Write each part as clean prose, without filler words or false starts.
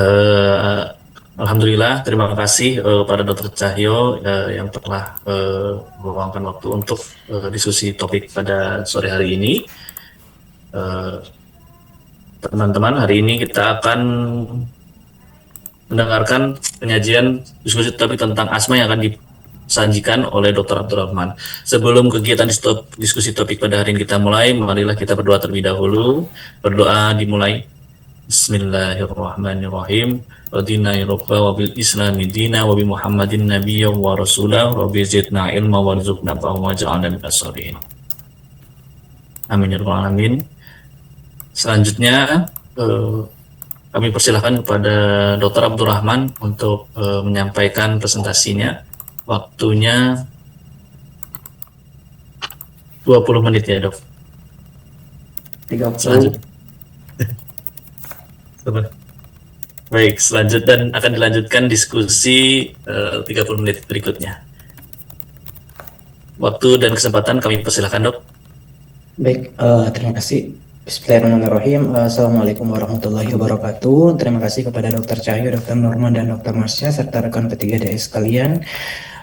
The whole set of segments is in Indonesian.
Eh, Alhamdulillah, terima kasih pada Dokter Cahyo yang telah meluangkan waktu untuk diskusi topik pada sore hari ini. Eh, Teman-teman, hari ini kita akan mendengarkan penyajian diskusi topik tentang asma yang akan disajikan oleh Dr. Abdurrahman. Sebelum kegiatan diskusi topik pada hari ini kita mulai, marilah kita berdoa terlebih dahulu. Berdoa dimulai. Bismillahirrahmanirrahim. Radina ya Rabba wa bil Islami dina wa bi Muhammadin nabiyya wa rasulah wa bi zidna ilma wa rizukna wa ja'alna minas sholihin. Amin ya rabbal alamin. Selanjutnya kami persilahkan kepada Dr. Abdurrahman untuk menyampaikan presentasinya. Waktunya 20 menit ya, Dok. 30. Selanjutnya. Baik, selanjutnya akan dilanjutkan diskusi 30 menit berikutnya. Waktu dan kesempatan kami persilahkan, Dok. Baik, terima kasih. Bismillahirrahmanirrahim. Assalamualaikum warahmatullahi wabarakatuh. Terima kasih kepada Dr. Cahyo, Dr. Norman, dan Dr. Marsha, serta rekan P3DS sekalian.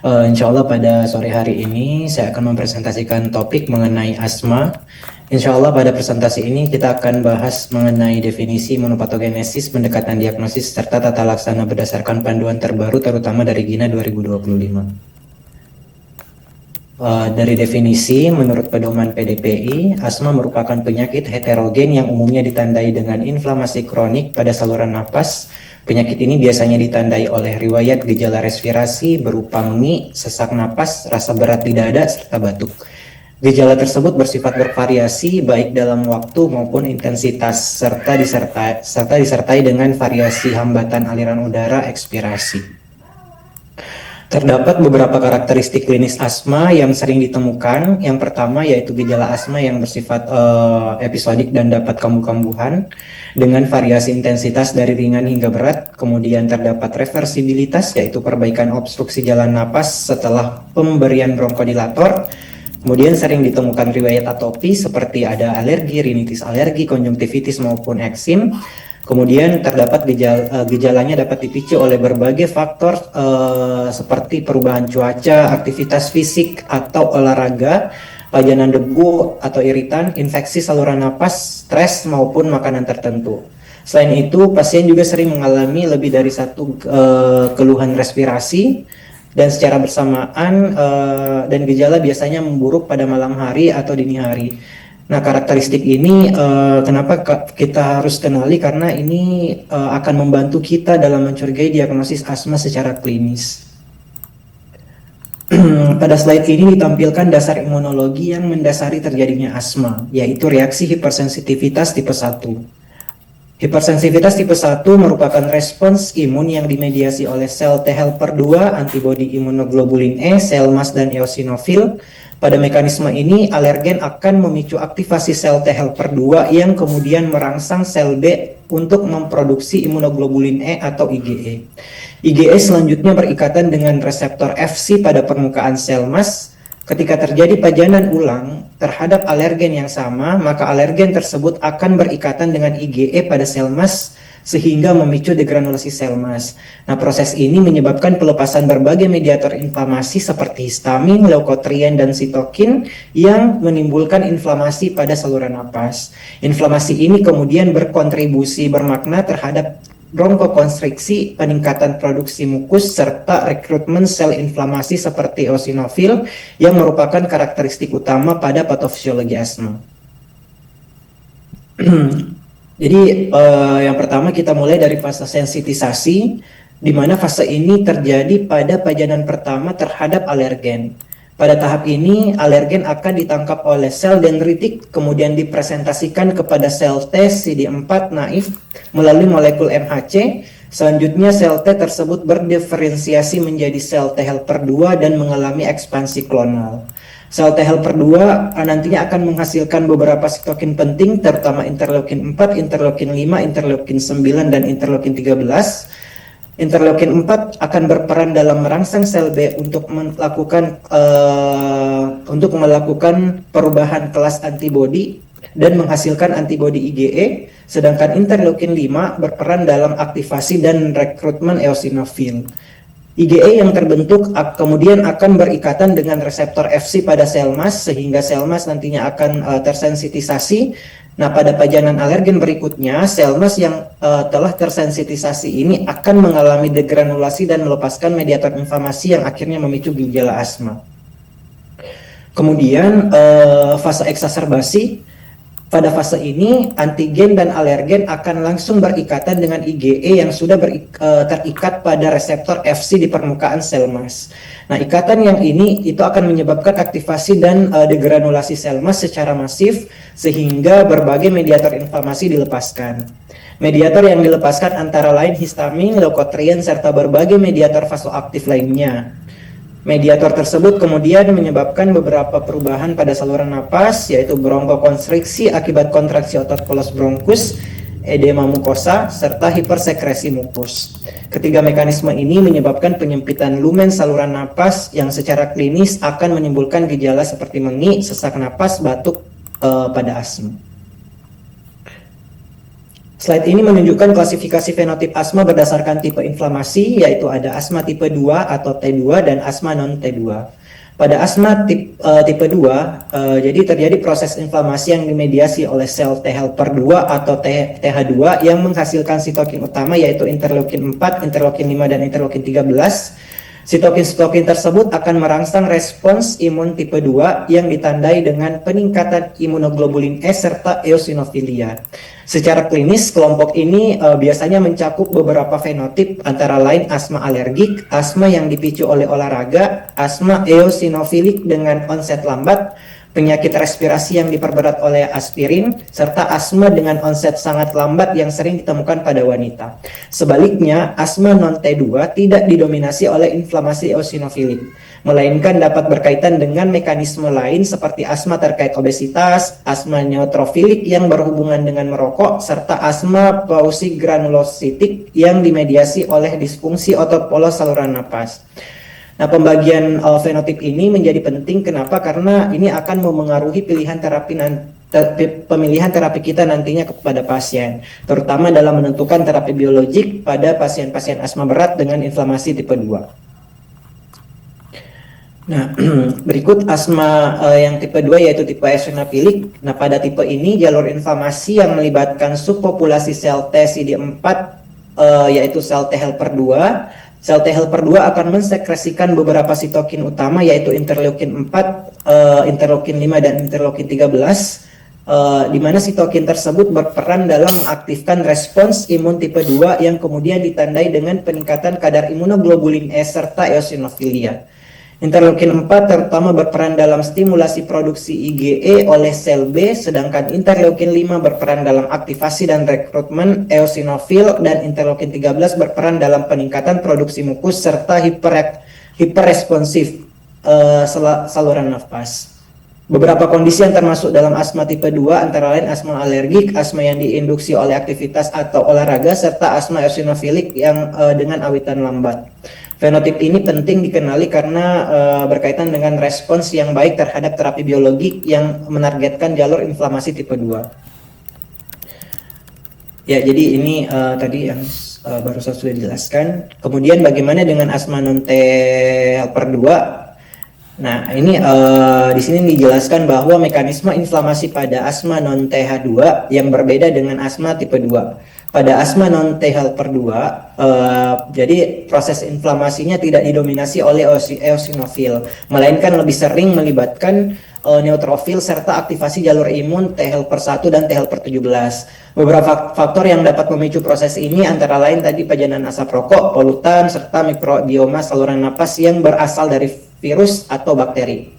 Insya Allah pada sore hari ini saya akan mempresentasikan topik mengenai asma. Insya Allah pada presentasi ini kita akan bahas mengenai definisi imunopatogenesis, pendekatan diagnosis, serta tata laksana berdasarkan panduan terbaru terutama dari GINA 2025. Dari definisi, menurut pedoman PDPI, asma merupakan penyakit heterogen yang umumnya ditandai dengan inflamasi kronik pada saluran napas. Penyakit ini biasanya ditandai oleh riwayat gejala respirasi berupa nyeri, sesak napas, rasa berat di dada, serta batuk. Gejala tersebut bersifat bervariasi baik dalam waktu maupun intensitas, serta disertai dengan variasi hambatan aliran udara ekspirasi. Terdapat beberapa karakteristik klinis asma yang sering ditemukan. Yang pertama yaitu gejala asma yang bersifat episodik dan dapat kambuh-kambuhan dengan variasi intensitas dari ringan hingga berat. Kemudian terdapat reversibilitas yaitu perbaikan obstruksi jalan napas setelah pemberian bronchodilator. Kemudian sering ditemukan riwayat atopi seperti ada alergi, rinitis alergi, konjungtivitis maupun eksim. Kemudian terdapat gejalanya dapat dipicu oleh berbagai faktor seperti perubahan cuaca, aktivitas fisik atau olahraga, pajanan debu atau iritan, infeksi saluran napas, stres maupun makanan tertentu. Selain itu, pasien juga sering mengalami lebih dari satu keluhan respirasi dan secara bersamaan dan gejala biasanya memburuk pada malam hari atau dini hari. Nah, karakteristik ini kenapa kita harus kenali, karena ini akan membantu kita dalam mencurigai diagnosis asma secara klinis. Pada slide ini ditampilkan dasar imunologi yang mendasari terjadinya asma, yaitu reaksi hipersensitivitas tipe 1. Hipersensitivitas tipe 1 merupakan respons imun yang dimediasi oleh sel T helper 2, antibodi imunoglobulin E, sel mast dan eosinofil. Pada mekanisme ini, alergen akan memicu aktivasi sel T helper 2 yang kemudian merangsang sel B untuk memproduksi imunoglobulin E atau IgE. IgE selanjutnya berikatan dengan reseptor Fc pada permukaan sel mast. Ketika terjadi pajanan ulang terhadap alergen yang sama, maka alergen tersebut akan berikatan dengan IgE pada sel mast sehingga memicu degranulasi sel mast. Nah, proses ini menyebabkan pelepasan berbagai mediator inflamasi seperti histamin, leukotrien, dan sitokin yang menimbulkan inflamasi pada saluran napas. Inflamasi ini kemudian berkontribusi bermakna terhadap bronkokonstriksi, peningkatan produksi mukus, serta rekrutmen sel inflamasi seperti eosinofil yang merupakan karakteristik utama pada patofisiologi asma. Jadi yang pertama kita mulai dari fase sensitisasi, di mana fase ini terjadi pada pajanan pertama terhadap alergen. Pada tahap ini, alergen akan ditangkap oleh sel dendritik, kemudian dipresentasikan kepada sel T CD4 naif melalui molekul MHC. Selanjutnya, sel T tersebut berdiferensiasi menjadi sel T helper 2 dan mengalami ekspansi klonal. Sel T helper 2 nantinya akan menghasilkan beberapa sitokin penting, terutama interleukin 4, interleukin 5, interleukin 9, dan interleukin 13. Interleukin 4 akan berperan dalam merangsang sel B untuk melakukan untuk melakukan perubahan kelas antibodi dan menghasilkan antibodi IgE, sedangkan interleukin 5 berperan dalam aktivasi dan rekrutmen eosinofil. IgE yang terbentuk kemudian akan berikatan dengan reseptor Fc pada sel mas, sehingga sel mas nantinya akan tersensitisasi. Nah, pada pajanan alergen berikutnya, sel mas yang telah tersensitisasi ini akan mengalami degranulasi dan melepaskan mediator inflamasi yang akhirnya memicu gejala asma. Kemudian fase eksaserbasi. Pada fase ini, antigen dan alergen akan langsung berikatan dengan IgE yang sudah terikat pada reseptor Fc di permukaan sel mas. Nah, ikatan yang ini itu akan menyebabkan aktivasi dan degranulasi sel mas secara masif, sehingga berbagai mediator inflamasi dilepaskan. Mediator yang dilepaskan antara lain histamin, leukotrien, serta berbagai mediator vasoaktif lainnya. Mediator tersebut kemudian menyebabkan beberapa perubahan pada saluran napas, yaitu bronkokonstriksi akibat kontraksi otot polos bronkus, edema mukosa, serta hipersekresi mukus. Ketiga mekanisme ini menyebabkan penyempitan lumen saluran napas yang secara klinis akan menimbulkan gejala seperti mengi, sesak napas, batuk pada asma. Slide ini menunjukkan klasifikasi fenotip asma berdasarkan tipe inflamasi, yaitu ada asma tipe 2 atau T2 dan asma non-T2. Pada asma tipe 2, jadi terjadi proses inflamasi yang dimediasi oleh sel T helper 2 atau TH2 yang menghasilkan sitokin utama, yaitu interleukin 4, interleukin 5, dan interleukin 13. Sitokin-sitokin tersebut akan merangsang respons imun tipe 2 yang ditandai dengan peningkatan imunoglobulin E serta eosinofilia. Secara klinis, kelompok ini biasanya mencakup beberapa fenotip antara lain asma alergik, asma yang dipicu oleh olahraga, asma eosinofilik dengan onset lambat, penyakit respirasi yang diperberat oleh aspirin, serta asma dengan onset sangat lambat yang sering ditemukan pada wanita. Sebaliknya, asma non-T2 tidak didominasi oleh inflamasi eosinofilik, melainkan dapat berkaitan dengan mekanisme lain seperti asma terkait obesitas, asma neutrofilik yang berhubungan dengan merokok, serta asma pausigranulositik yang dimediasi oleh disfungsi otot polos saluran napas. Nah, pembagian fenotip ini menjadi penting. Kenapa? Karena ini akan memengaruhi pemilihan terapi kita nantinya kepada pasien, terutama dalam menentukan terapi biologik pada pasien-pasien asma berat dengan inflamasi tipe 2. Nah, berikut asma yang tipe 2 yaitu tipe eosinofilik. Nah, pada tipe ini jalur inflamasi yang melibatkan subpopulasi sel T CD4 yaitu sel T helper 2. Sel T helper 2 akan mensekresikan beberapa sitokin utama, yaitu interleukin 4, interleukin 5, dan interleukin 13, di mana sitokin tersebut berperan dalam mengaktifkan respons imun tipe 2 yang kemudian ditandai dengan peningkatan kadar imunoglobulin E serta eosinofilia. Interleukin 4 terutama berperan dalam stimulasi produksi IgE oleh sel B, sedangkan interleukin 5 berperan dalam aktivasi dan rekrutmen eosinofil, dan interleukin 13 berperan dalam peningkatan produksi mukus serta hiperresponsif saluran nafas. Beberapa kondisi yang termasuk dalam asma tipe 2 antara lain asma alergik, asma yang diinduksi oleh aktivitas atau olahraga, serta asma eosinofilik yang dengan awitan lambat. Fenotip ini penting dikenali karena berkaitan dengan respons yang baik terhadap terapi biologi yang menargetkan jalur inflamasi tipe 2. Ya, jadi ini tadi yang barusan sudah dijelaskan. Kemudian bagaimana dengan asma non-T helper 2? Nah, ini di sini dijelaskan bahwa mekanisme inflamasi pada asma non-TH2 yang berbeda dengan asma tipe 2. Pada asma non-T helper 2, jadi proses inflamasinya tidak didominasi oleh eosinofil, melainkan lebih sering melibatkan neutrofil serta aktivasi jalur imun T helper 1 dan T helper 17. Beberapa faktor yang dapat memicu proses ini antara lain tadi pajanan asap rokok, polutan, serta mikrobioma saluran napas yang berasal dari virus atau bakteri.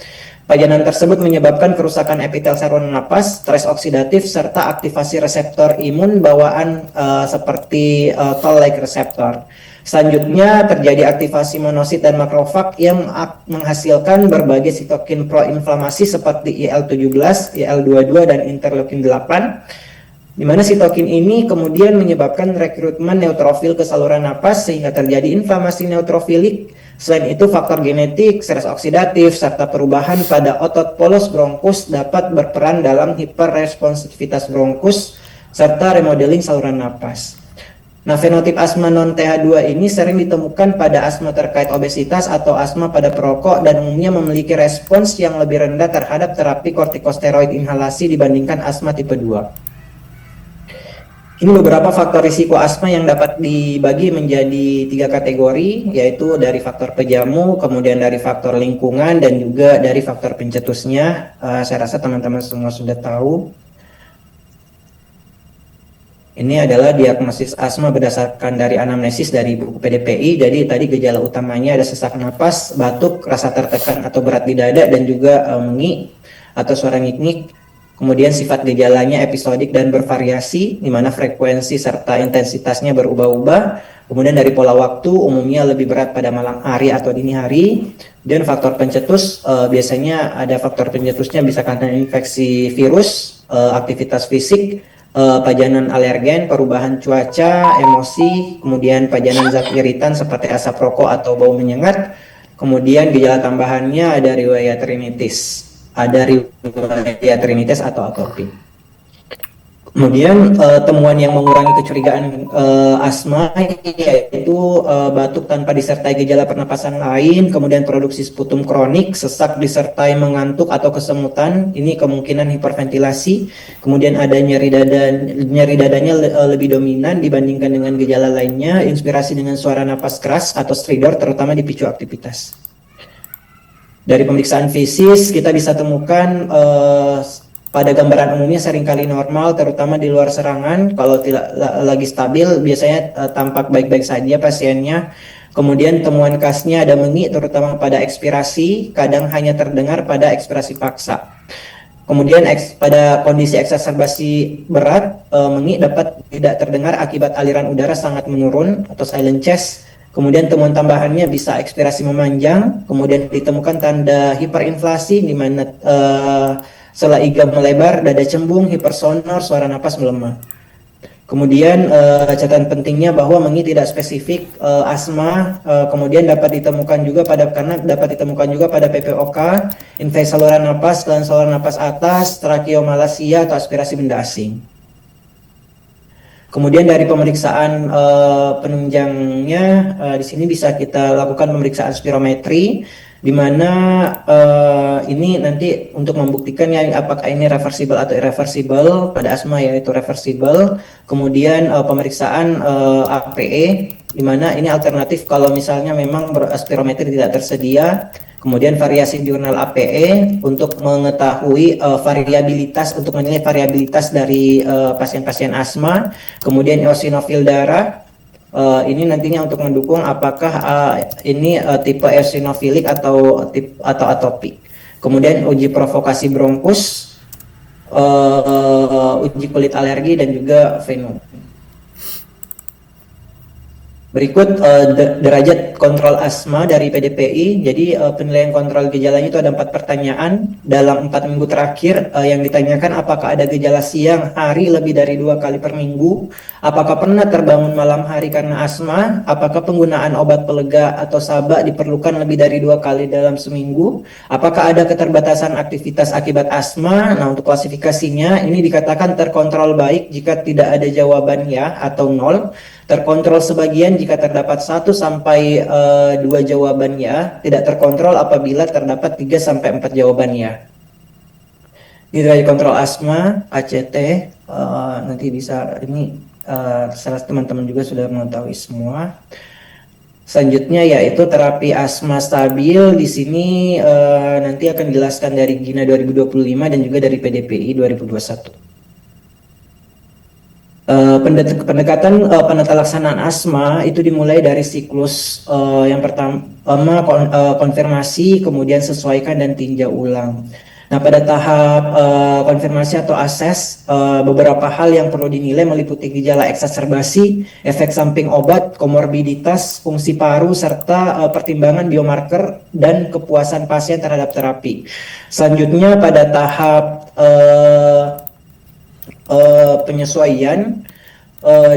Pajanan tersebut menyebabkan kerusakan epitel saluran napas, stres oksidatif, serta aktivasi reseptor imun bawaan seperti toll-like reseptor. Selanjutnya terjadi aktivasi monosit dan makrofag yang menghasilkan berbagai sitokin proinflamasi seperti IL-17, IL-22, dan interleukin 8, di mana sitokin ini kemudian menyebabkan rekrutmen neutrofil ke saluran napas sehingga terjadi inflamasi neutrofilik Selain itu, faktor genetik, stres oksidatif, serta perubahan pada otot polos bronkus dapat berperan dalam hiperresponsivitas bronkus serta remodeling saluran napas. Nah, fenotip asma non-TH2 ini sering ditemukan pada asma terkait obesitas atau asma pada perokok dan umumnya memiliki respons yang lebih rendah terhadap terapi kortikosteroid inhalasi dibandingkan asma tipe 2. Ini beberapa faktor risiko asma yang dapat dibagi menjadi 3 kategori, yaitu dari faktor pejamu, kemudian dari faktor lingkungan, dan juga dari faktor pencetusnya. Saya rasa teman-teman semua sudah tahu. Ini adalah diagnosis asma berdasarkan dari anamnesis dari buku PDPI. Jadi tadi gejala utamanya ada sesak napas, batuk, rasa tertekan atau berat di dada, dan juga mengi atau suara ngik-ngik. Kemudian sifat gejalanya episodik dan bervariasi, di mana frekuensi serta intensitasnya berubah-ubah. Kemudian dari pola waktu, umumnya lebih berat pada malam hari atau dini hari. Dan faktor pencetus, biasanya ada faktor pencetusnya bisa karena infeksi virus, aktivitas fisik, pajanan alergen, perubahan cuaca, emosi, kemudian pajanan zat iritan seperti asap rokok atau bau menyengat. Kemudian gejala tambahannya ada riwayat rinitis. Atau atopi. Kemudian temuan yang mengurangi kecurigaan asma yaitu batuk tanpa disertai gejala pernapasan lain, kemudian produksi sputum kronik, sesak disertai mengantuk atau kesemutan, ini kemungkinan hiperventilasi, kemudian ada nyeri dadanya lebih dominan dibandingkan dengan gejala lainnya, inspirasi dengan suara napas keras atau stridor terutama di picu aktivitas. Dari pemeriksaan fisis kita bisa temukan pada gambaran umumnya seringkali normal, terutama di luar serangan. Kalau tidak lagi stabil biasanya tampak baik-baik saja pasiennya. Kemudian temuan khasnya ada mengi terutama pada ekspirasi, kadang hanya terdengar pada ekspirasi paksa. Kemudian pada kondisi eksaserbasi berat, mengi dapat tidak terdengar akibat aliran udara sangat menurun atau silent chest. Kemudian temuan tambahannya bisa ekspirasi memanjang, kemudian ditemukan tanda hiperinflasi di mana sela iga melebar, dada cembung, hipersonor, suara napas melemah. Kemudian catatan pentingnya bahwa mengi tidak spesifik asma, kemudian dapat ditemukan juga pada PPOK, infeksi saluran napas dan saluran napas atas, tracheomalacia atau aspirasi benda asing. Kemudian dari pemeriksaan penunjangnya, di sini bisa kita lakukan pemeriksaan spirometri, di mana ini nanti untuk membuktikan ya apakah ini reversible atau irreversible. Pada asma yaitu reversible. Kemudian pemeriksaan APE, di mana ini alternatif kalau misalnya memang spirometri tidak tersedia. Kemudian variasi diurnal APE untuk mengetahui variabilitas, untuk menilai variabilitas dari pasien-pasien asma. Kemudian eosinofil darah, ini nantinya untuk mendukung apakah ini tipe eosinofilik atau atopik. Kemudian uji provokasi bronkus, uji kulit alergi dan juga venom. Berikut derajat kontrol asma dari PDPI. Jadi penilaian kontrol gejalanya itu ada 4 pertanyaan dalam 4 minggu terakhir yang ditanyakan apakah ada gejala siang hari lebih dari 2 kali per minggu, apakah pernah terbangun malam hari karena asma, apakah penggunaan obat pelega atau SABA diperlukan lebih dari 2 kali dalam seminggu, apakah ada keterbatasan aktivitas akibat asma. Nah, untuk klasifikasinya ini dikatakan terkontrol baik jika tidak ada jawaban ya atau 0, terkontrol sebagian jika terdapat 1 sampai 2 jawaban ya, tidak terkontrol apabila terdapat 3 sampai 4 jawaban ya. Ini dari kontrol asma, ACT, nanti bisa ini salah teman-teman juga sudah mengetahui semua. Selanjutnya yaitu terapi asma stabil. Di sini nanti akan dijelaskan dari GINA 2025 dan juga dari PDPI 2021. Pendekatan penata laksanaan asma itu dimulai dari siklus yang pertama konfirmasi, kemudian sesuaikan dan tinjau ulang. Nah, pada tahap konfirmasi atau ases, beberapa hal yang perlu dinilai meliputi gejala eksaserbasi, efek samping obat, komorbiditas, fungsi paru, serta pertimbangan biomarker dan kepuasan pasien terhadap terapi. Selanjutnya pada tahap penyesuaian,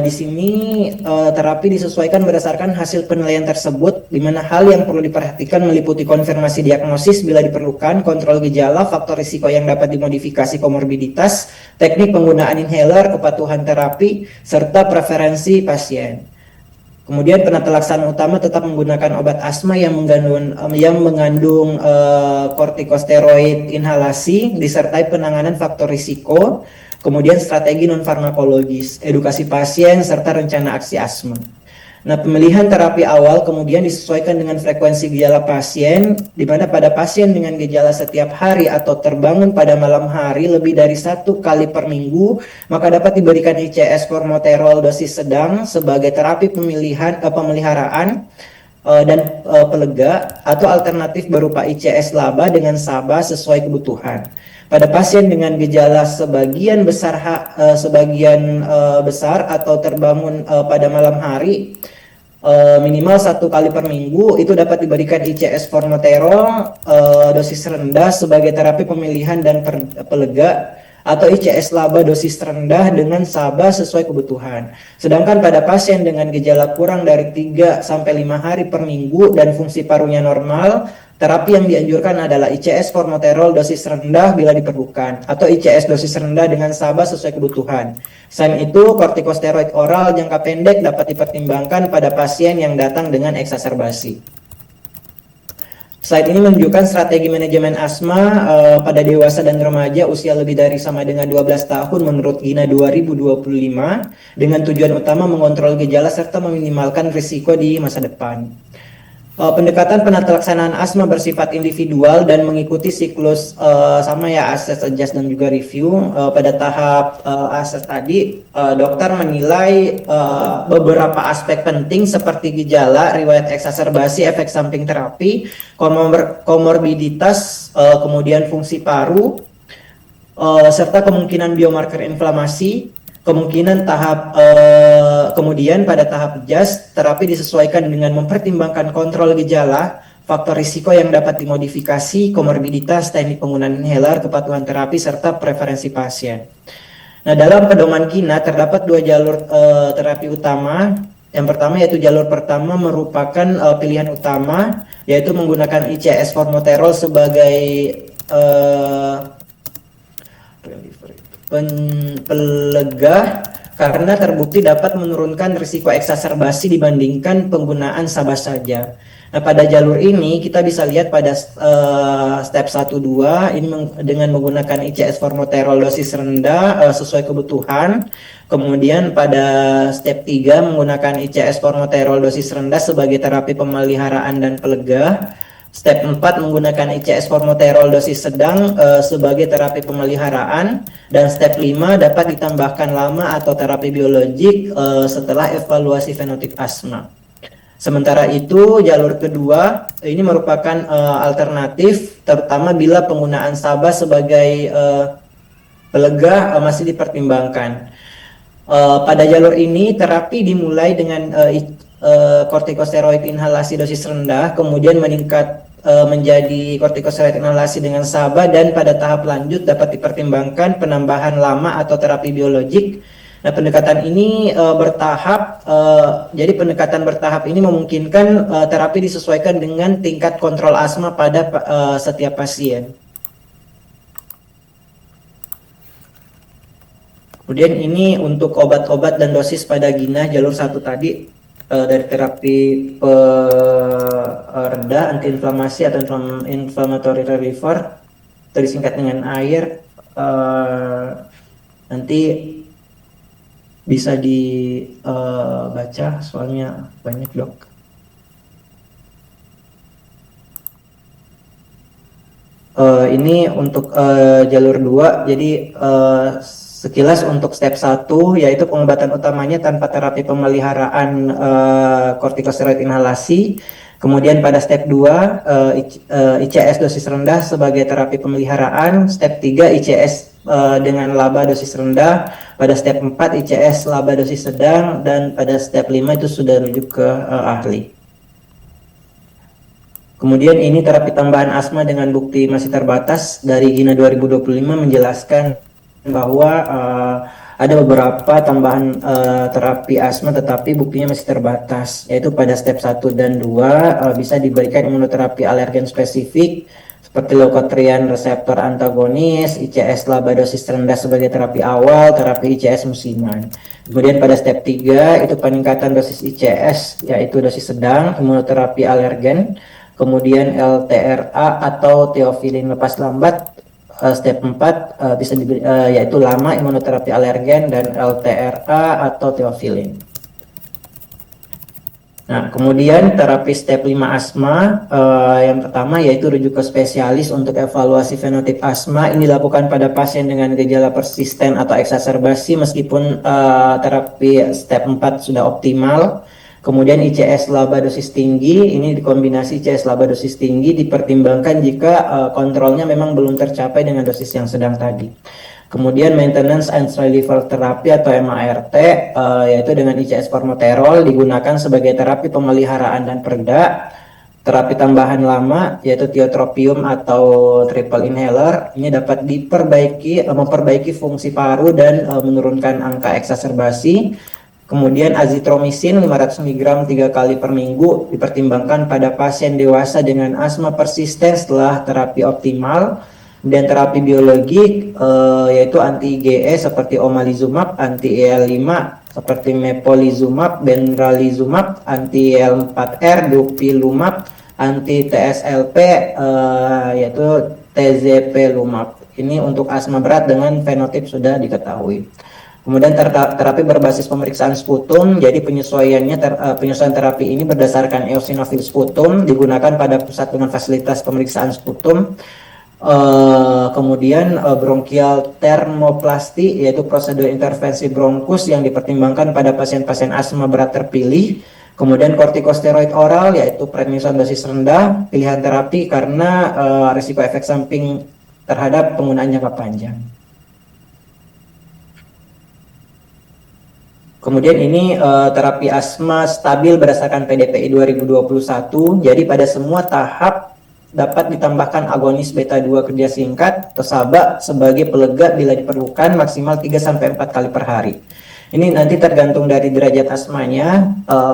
Di sini terapi disesuaikan berdasarkan hasil penilaian tersebut, di mana hal yang perlu diperhatikan meliputi konfirmasi diagnosis bila diperlukan, kontrol gejala, faktor risiko yang dapat dimodifikasi komorbiditas, teknik penggunaan inhaler, kepatuhan terapi, serta preferensi pasien. Kemudian penata laksana utama tetap menggunakan obat asma yang mengandung kortikosteroid inhalasi, disertai penanganan faktor risiko. Kemudian strategi non-farmakologis, edukasi pasien, serta rencana aksi asma. Nah, pemilihan terapi awal kemudian disesuaikan dengan frekuensi gejala pasien, di mana pada pasien dengan gejala setiap hari atau terbangun pada malam hari lebih dari 1 kali per minggu, maka dapat diberikan ICS formoterol dosis sedang sebagai terapi pemeliharaan dan pelega, atau alternatif berupa ICS laba dengan SABA sesuai kebutuhan. Pada pasien dengan gejala sebagian besar atau terbangun pada malam hari minimal 1 kali per minggu, itu dapat diberikan ICS formoterol dosis rendah sebagai terapi pemilihan dan pelega, atau ICS laba dosis rendah dengan SABA sesuai kebutuhan. Sedangkan pada pasien dengan gejala kurang dari 3 sampai 5 hari per minggu dan fungsi parunya normal, terapi yang dianjurkan adalah ICS formoterol dosis rendah bila diperlukan, atau ICS dosis rendah dengan SABA sesuai kebutuhan. Selain itu, kortikosteroid oral jangka pendek dapat dipertimbangkan pada pasien yang datang dengan eksaserbasi. Slide ini menunjukkan strategi manajemen asma pada dewasa dan remaja usia lebih dari sama dengan 12 tahun menurut GINA 2025, dengan tujuan utama mengontrol gejala serta meminimalkan risiko di masa depan. Pendekatan penata laksanaan asma bersifat individual dan mengikuti siklus sama ya, assess, adjust, dan juga review. Pada tahap assess tadi, dokter menilai beberapa aspek penting seperti gejala, riwayat eksaserbasi, efek samping terapi, komorbiditas, kemudian fungsi paru, serta kemungkinan biomarker inflamasi. Kemudian pada tahap adjust, terapi disesuaikan dengan mempertimbangkan kontrol gejala, faktor risiko yang dapat dimodifikasi, komorbiditas, teknik penggunaan inhaler, kepatuhan terapi, serta preferensi pasien. Nah, dalam pedoman GINA terdapat 2 jalur terapi utama. Yang pertama yaitu jalur pertama merupakan pilihan utama, yaitu menggunakan ICS formoterol sebagai pelega karena terbukti dapat menurunkan risiko eksaserbasi dibandingkan penggunaan SABA saja. Nah, pada jalur ini kita bisa lihat pada step 1-2 ini dengan menggunakan ICS formoterol dosis rendah sesuai kebutuhan. Kemudian pada step 3 menggunakan ICS formoterol dosis rendah sebagai terapi pemeliharaan dan pelega. Step 4 menggunakan ICS formoterol dosis sedang sebagai terapi pemeliharaan, dan step 5 dapat ditambahkan lama atau terapi biologik setelah evaluasi fenotip asma. Sementara itu, jalur kedua ini merupakan alternatif, terutama bila penggunaan SABA sebagai pelega masih dipertimbangkan. Pada jalur ini, terapi dimulai dengan kortikosteroid inhalasi dosis rendah, kemudian meningkat menjadi kortikosteroid inhalasi dengan SABA, dan pada tahap lanjut dapat dipertimbangkan penambahan lama atau terapi biologik. Nah, pendekatan ini bertahap, jadi pendekatan bertahap ini memungkinkan terapi disesuaikan dengan tingkat kontrol asma pada setiap pasien. Kemudian ini untuk obat-obat dan dosis pada GINA jalur 1 tadi. Dari terapi reda, antiinflamasi atau inflammatory reliever, disingkat dengan AIR, nanti bisa dibaca soalnya banyak dok. Ini untuk jalur 2, jadi sekilas untuk step 1 yaitu pengobatan utamanya tanpa terapi pemeliharaan kortikosteroid inhalasi. Kemudian pada step 2 ICS dosis rendah sebagai terapi pemeliharaan. Step 3 ICS dengan laba dosis rendah. Pada step 4 ICS laba dosis sedang, dan pada step 5 itu sudah rujuk ke ahli. Kemudian ini terapi tambahan asma dengan bukti masih terbatas dari GINA 2025 menjelaskan bahwa ada beberapa tambahan terapi asma tetapi buktinya masih terbatas, yaitu pada step 1 dan 2 bisa diberikan imunoterapi alergen spesifik seperti leukotriene reseptor antagonis, ICS laba dosis rendah sebagai terapi awal, terapi ICS musiman. Kemudian pada step 3 itu peningkatan dosis ICS yaitu dosis sedang, imunoterapi alergen, kemudian LTRA atau teofilin lepas lambat. Step 4 bisa yaitu lama imunoterapi alergen dan LTRA atau teofilin. Nah, kemudian terapi step 5 asma, yang pertama yaitu rujuk ke spesialis untuk evaluasi fenotip asma. Ini dilakukan pada pasien dengan gejala persisten atau eksaserbasi meskipun terapi step 4 sudah optimal. Kemudian ICS laba dosis tinggi, ini dikombinasi ICS laba dosis tinggi dipertimbangkan jika kontrolnya memang belum tercapai dengan dosis yang sedang tadi. Kemudian maintenance anti-liver therapy atau MART, yaitu dengan ICS formoterol digunakan sebagai terapi pemeliharaan dan pereda. Terapi tambahan lama yaitu tiotropium atau triple inhaler, ini dapat memperbaiki fungsi paru dan menurunkan angka eksaserbasi. Kemudian azitromisin 500 mg 3 kali per minggu dipertimbangkan pada pasien dewasa dengan asma persisten setelah terapi optimal. Dan terapi biologi yaitu anti-IgE seperti omalizumab, anti-IL-5 seperti mepolizumab, benralizumab, anti-IL-4R, dupilumab, anti-TSLP yaitu TZP-lumab. Ini untuk asma berat dengan fenotip sudah diketahui. Kemudian terapi berbasis pemeriksaan sputum, jadi penyesuaian terapi ini berdasarkan eosinofil sputum digunakan pada pusat dengan fasilitas pemeriksaan sputum. Kemudian bronchial termoplasti yaitu prosedur intervensi bronkus yang dipertimbangkan pada pasien-pasien asma berat terpilih. Kemudian kortikosteroid oral yaitu prednison dosis rendah, pilihan terapi karena risiko efek samping terhadap penggunaan jangka panjang. Kemudian ini terapi asma stabil berdasarkan PDPI 2021. Jadi pada semua tahap dapat ditambahkan agonis beta 2 kerja singkat atau SABA sebagai pelega bila diperlukan maksimal 3-4 kali per hari. Ini nanti tergantung dari derajat asmanya.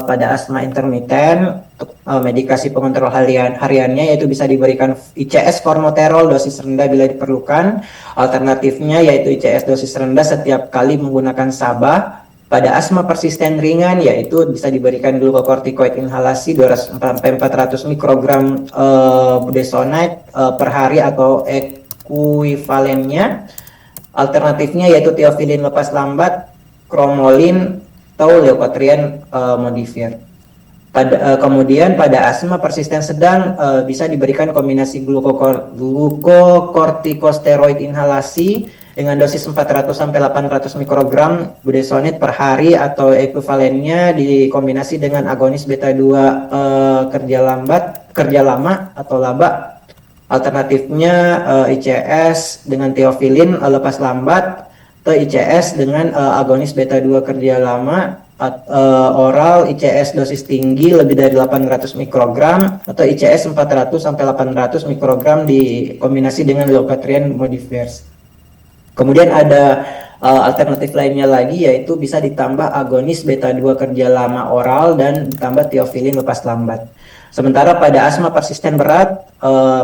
Pada asma intermiten untuk medikasi pengontrol hariannya yaitu bisa diberikan ICS formoterol dosis rendah bila diperlukan. Alternatifnya yaitu ICS dosis rendah setiap kali menggunakan SABA. Pada asma persisten ringan yaitu bisa diberikan glukokortikoid inhalasi 200-400 mikrogram budesonide per hari atau ekuivalennya. Alternatifnya yaitu teofilin lepas lambat, kromolin atau leukotriene modifier. Kemudian pada asma persisten sedang bisa diberikan kombinasi glukokortikosteroid inhalasi dengan dosis 400-800 mikrogram budesonide per hari atau ekuivalennya dikombinasi dengan agonis beta 2 kerja lama atau laba. Alternatifnya ICS dengan teofilin lepas lambat atau ICS dengan agonis beta 2 kerja lama oral ICS dosis tinggi lebih dari 800 mikrogram atau ICS 400-800 mikrogram dikombinasi dengan leukotriene modifiers. Kemudian ada alternatif lainnya lagi yaitu bisa ditambah agonis beta 2 kerja lama oral dan ditambah teofilin lepas lambat. Sementara pada asma persisten berat,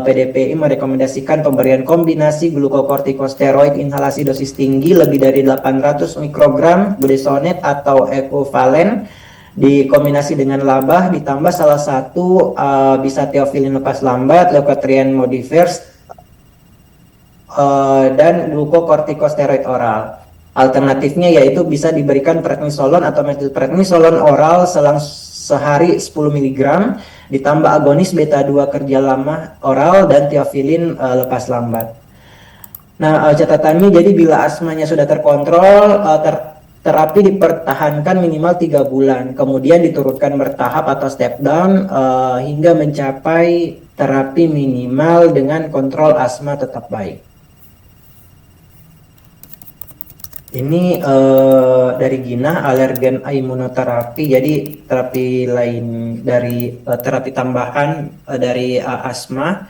PDPI merekomendasikan pemberian kombinasi glukokortikosteroid inhalasi dosis tinggi lebih dari 800 mikrogram budesonide atau ekuvalen dikombinasi dengan labah ditambah salah satu bisa teofilin lepas lambat, leukotriene modifiers dan glukokortikosteroid oral. Alternatifnya yaitu bisa diberikan prednisolon atau metilprednisolon oral selang sehari 10 mg ditambah agonis beta 2 kerja lama oral dan teofilin lepas lambat. Nah, catatannya jadi bila asmanya sudah terkontrol, terapi dipertahankan minimal 3 bulan, kemudian diturunkan bertahap atau step down hingga mencapai terapi minimal dengan kontrol asma tetap baik. Ini dari Gina alergen imunoterapi, jadi terapi lain dari terapi tambahan dari asma.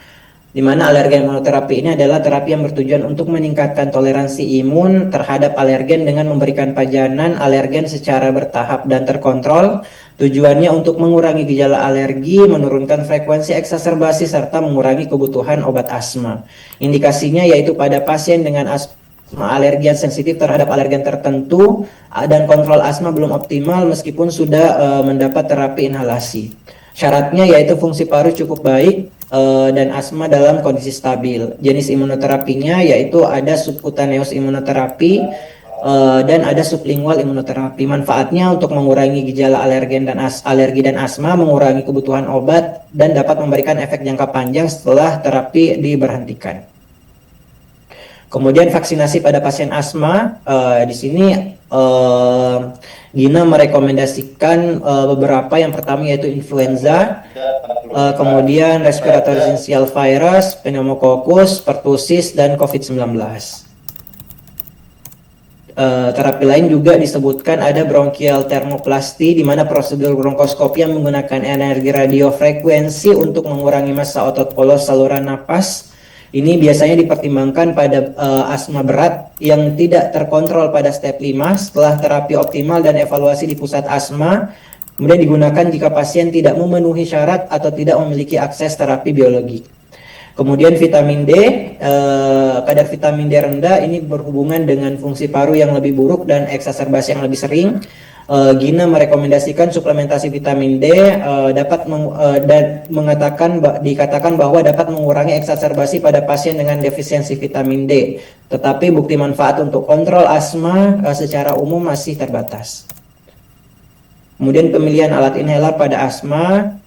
di mana alergen imunoterapi ini adalah terapi yang bertujuan untuk meningkatkan toleransi imun terhadap alergen dengan memberikan pajanan alergen secara bertahap dan terkontrol. Tujuannya untuk mengurangi gejala alergi, menurunkan frekuensi eksaserbasi, serta mengurangi kebutuhan obat asma. Indikasinya yaitu pada pasien dengan asma alergi yang sensitif terhadap alergen tertentu dan kontrol asma belum optimal meskipun sudah mendapat terapi inhalasi. Syaratnya yaitu fungsi paru cukup baik dan asma dalam kondisi stabil. Jenis imunoterapinya yaitu ada subcutaneous imunoterapi dan ada sublingual imunoterapi. Manfaatnya untuk mengurangi gejala alergen dan alergi dan asma, mengurangi kebutuhan obat, dan dapat memberikan efek jangka panjang setelah terapi diberhentikan. Kemudian vaksinasi pada pasien asma, di sini Gina merekomendasikan beberapa. Yang pertama yaitu influenza, kemudian respiratory syncytial virus, pneumococcus, pertussis, dan COVID-19. Terapi lain juga disebutkan ada bronchial thermoplasty, di mana prosedur bronkoskopi yang menggunakan energi radiofrekuensi untuk mengurangi massa otot polos saluran napas. Ini biasanya dipertimbangkan pada asma berat yang tidak terkontrol pada step 5 setelah terapi optimal dan evaluasi di pusat asma. Kemudian digunakan jika pasien tidak memenuhi syarat atau tidak memiliki akses terapi biologi. Kemudian vitamin D, kadar vitamin D rendah ini berhubungan dengan fungsi paru yang lebih buruk dan eksaserbasi yang lebih sering. Gina merekomendasikan suplementasi vitamin D dan dikatakan bahwa dapat mengurangi eksaserbasi pada pasien dengan defisiensi vitamin D. Tetapi bukti manfaat untuk kontrol asma secara umum masih terbatas. Kemudian pemilihan alat inhaler pada asma,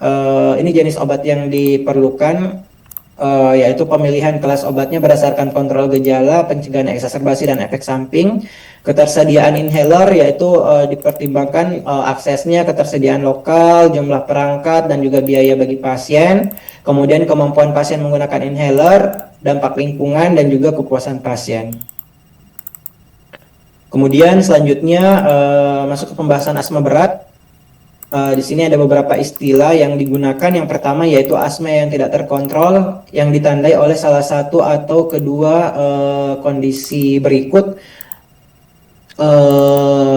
ini jenis obat yang diperlukan, yaitu pemilihan kelas obatnya berdasarkan kontrol gejala, pencegahan eksaserbasi dan efek samping. Ketersediaan inhaler yaitu dipertimbangkan aksesnya, ketersediaan lokal, jumlah perangkat, dan juga biaya bagi pasien. Kemudian kemampuan pasien menggunakan inhaler, dampak lingkungan, dan juga kepuasan pasien. Kemudian selanjutnya masuk ke pembahasan asma berat. Di sini ada beberapa istilah yang digunakan. Yang pertama yaitu asma yang tidak terkontrol, yang ditandai oleh salah satu atau kedua kondisi berikut.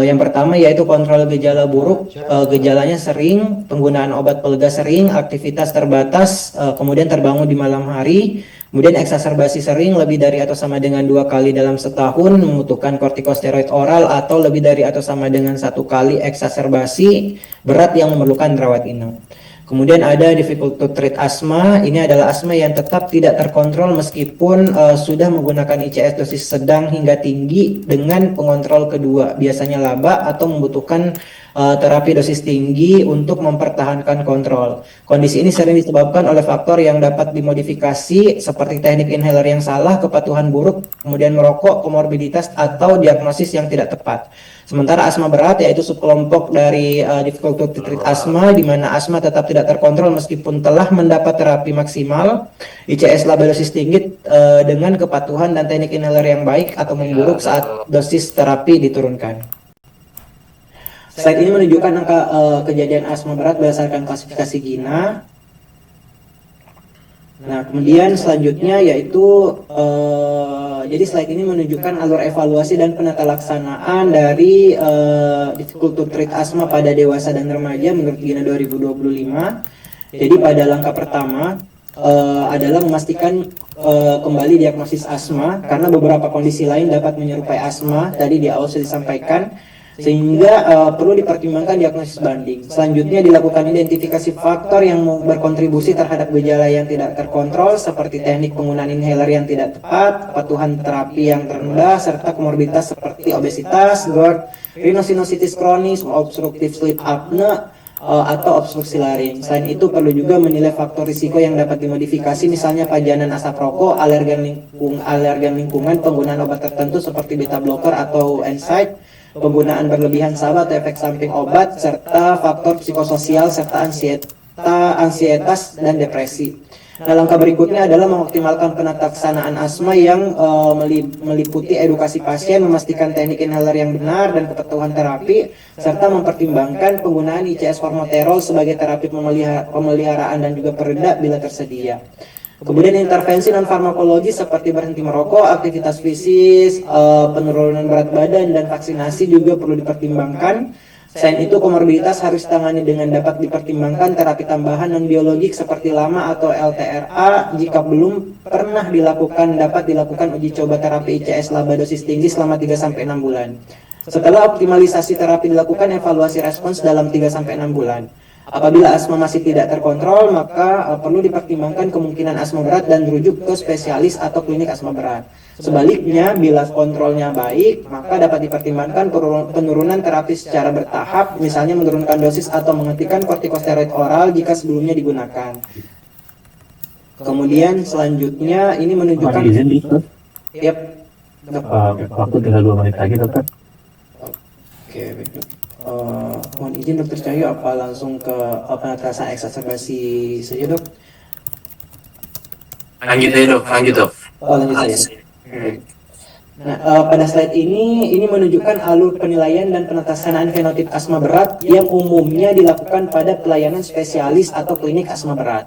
Yang pertama yaitu kontrol gejala buruk, gejalanya sering, penggunaan obat pelega sering, aktivitas terbatas, kemudian terbangun di malam hari, kemudian eksaserbasi sering lebih dari atau sama dengan 2 kali dalam setahun, membutuhkan kortikosteroid oral atau lebih dari atau sama dengan 1 kali eksaserbasi berat yang memerlukan rawat inap. Kemudian ada difficult to treat asma. Ini adalah asma yang tetap tidak terkontrol meskipun sudah menggunakan ICS dosis sedang hingga tinggi dengan pengontrol kedua, biasanya laba, atau membutuhkan terapi dosis tinggi untuk mempertahankan kontrol. Kondisi ini sering disebabkan oleh faktor yang dapat dimodifikasi seperti teknik inhaler yang salah, kepatuhan buruk, kemudian merokok, komorbiditas, atau diagnosis yang tidak tepat. Sementara asma berat yaitu subkelompok dari difficult to treat asma, di mana asma tetap tidak terkontrol meskipun telah mendapat terapi maksimal, ICS laba dosis tinggi dengan kepatuhan dan teknik inhaler yang baik atau memburuk saat dosis terapi diturunkan. Slide ini menunjukkan angka kejadian asma berat berdasarkan klasifikasi Gina. Nah, kemudian selanjutnya yaitu jadi slide ini menunjukkan alur evaluasi dan penata laksanaan dari difficult to treat asma pada dewasa dan remaja menurut Gina 2025. Jadi pada langkah pertama adalah memastikan kembali diagnosis asma, karena beberapa kondisi lain dapat menyerupai asma, tadi di awal sudah disampaikan, sehingga perlu dipertimbangkan diagnosis banding. Selanjutnya dilakukan identifikasi faktor yang berkontribusi terhadap gejala yang tidak terkontrol seperti teknik penggunaan inhaler yang tidak tepat, kepatuhan terapi yang rendah, serta komorbiditas seperti obesitas, GERD, rhinosinusitis kronis, obstructive sleep apnea, atau obstruksi laring. Selain itu perlu juga menilai faktor risiko yang dapat dimodifikasi, misalnya pajanan asap rokok, alergen lingkungan, penggunaan obat tertentu seperti beta blocker atau NSAID, penggunaan berlebihan salah atau efek samping obat, serta faktor psikososial serta ansietas dan depresi. Nah, langkah berikutnya adalah mengoptimalkan penataksanaan asma yang meliputi edukasi pasien, memastikan teknik inhaler yang benar dan kepatuhan terapi, serta mempertimbangkan penggunaan ICS formoterol sebagai terapi pemeliharaan dan juga pereda bila tersedia. Kemudian intervensi non farmakologi seperti berhenti merokok, aktivitas fisik, penurunan berat badan, dan vaksinasi juga perlu dipertimbangkan. Selain itu, komorbiditas harus ditangani dengan dapat dipertimbangkan terapi tambahan non biologik seperti LAMA atau LTRA. Jika belum pernah dilakukan, dapat dilakukan uji coba terapi ICS laba dosis tinggi selama 3-6 bulan. Setelah optimalisasi terapi dilakukan, evaluasi respons dalam 3-6 bulan. Apabila asma masih tidak terkontrol, maka perlu dipertimbangkan kemungkinan asma berat dan rujuk ke spesialis atau klinik asma berat. Sebaliknya, bila kontrolnya baik, maka dapat dipertimbangkan penurunan terapi secara bertahap, misalnya menurunkan dosis atau menghentikan kortikosteroid oral jika sebelumnya digunakan. Kemudian selanjutnya ini menunjukkan izin dokter. Yap. Waktu tinggal 2 menit lagi dokter. Oke, baik. Mohon izin dokter Cahyo, apa langsung ke penatasan eksaserbasi saja dok? Lanjut ya dok, lanjut dok. Lanjut saja. Nah, pada slide ini menunjukkan alur penilaian dan penatasanaan fenotip asma berat yang umumnya dilakukan pada pelayanan spesialis atau klinik asma berat.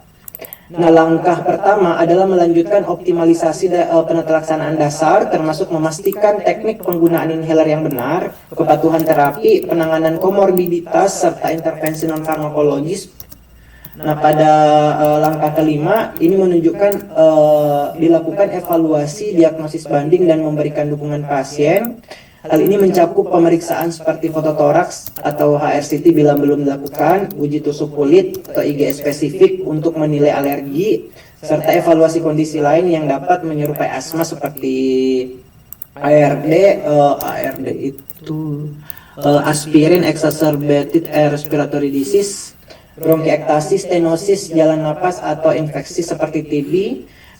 Nah, langkah pertama adalah melanjutkan optimalisasi penelaksanaan dasar, termasuk memastikan teknik penggunaan inhaler yang benar, kepatuhan terapi, penanganan komorbiditas, serta intervensi non-farmakologis. Nah, pada langkah kelima, ini menunjukkan dilakukan evaluasi, diagnosis banding, dan memberikan dukungan pasien. Hal ini mencakup pemeriksaan seperti fototoraks atau HRCT bila belum dilakukan, uji tusuk kulit atau IgE spesifik untuk menilai alergi, serta evaluasi kondisi lain yang dapat menyerupai asma seperti ARD itu aspirin exacerbated respiratory disease, bronkiektasis, stenosis, jalan napas, atau infeksi seperti TB.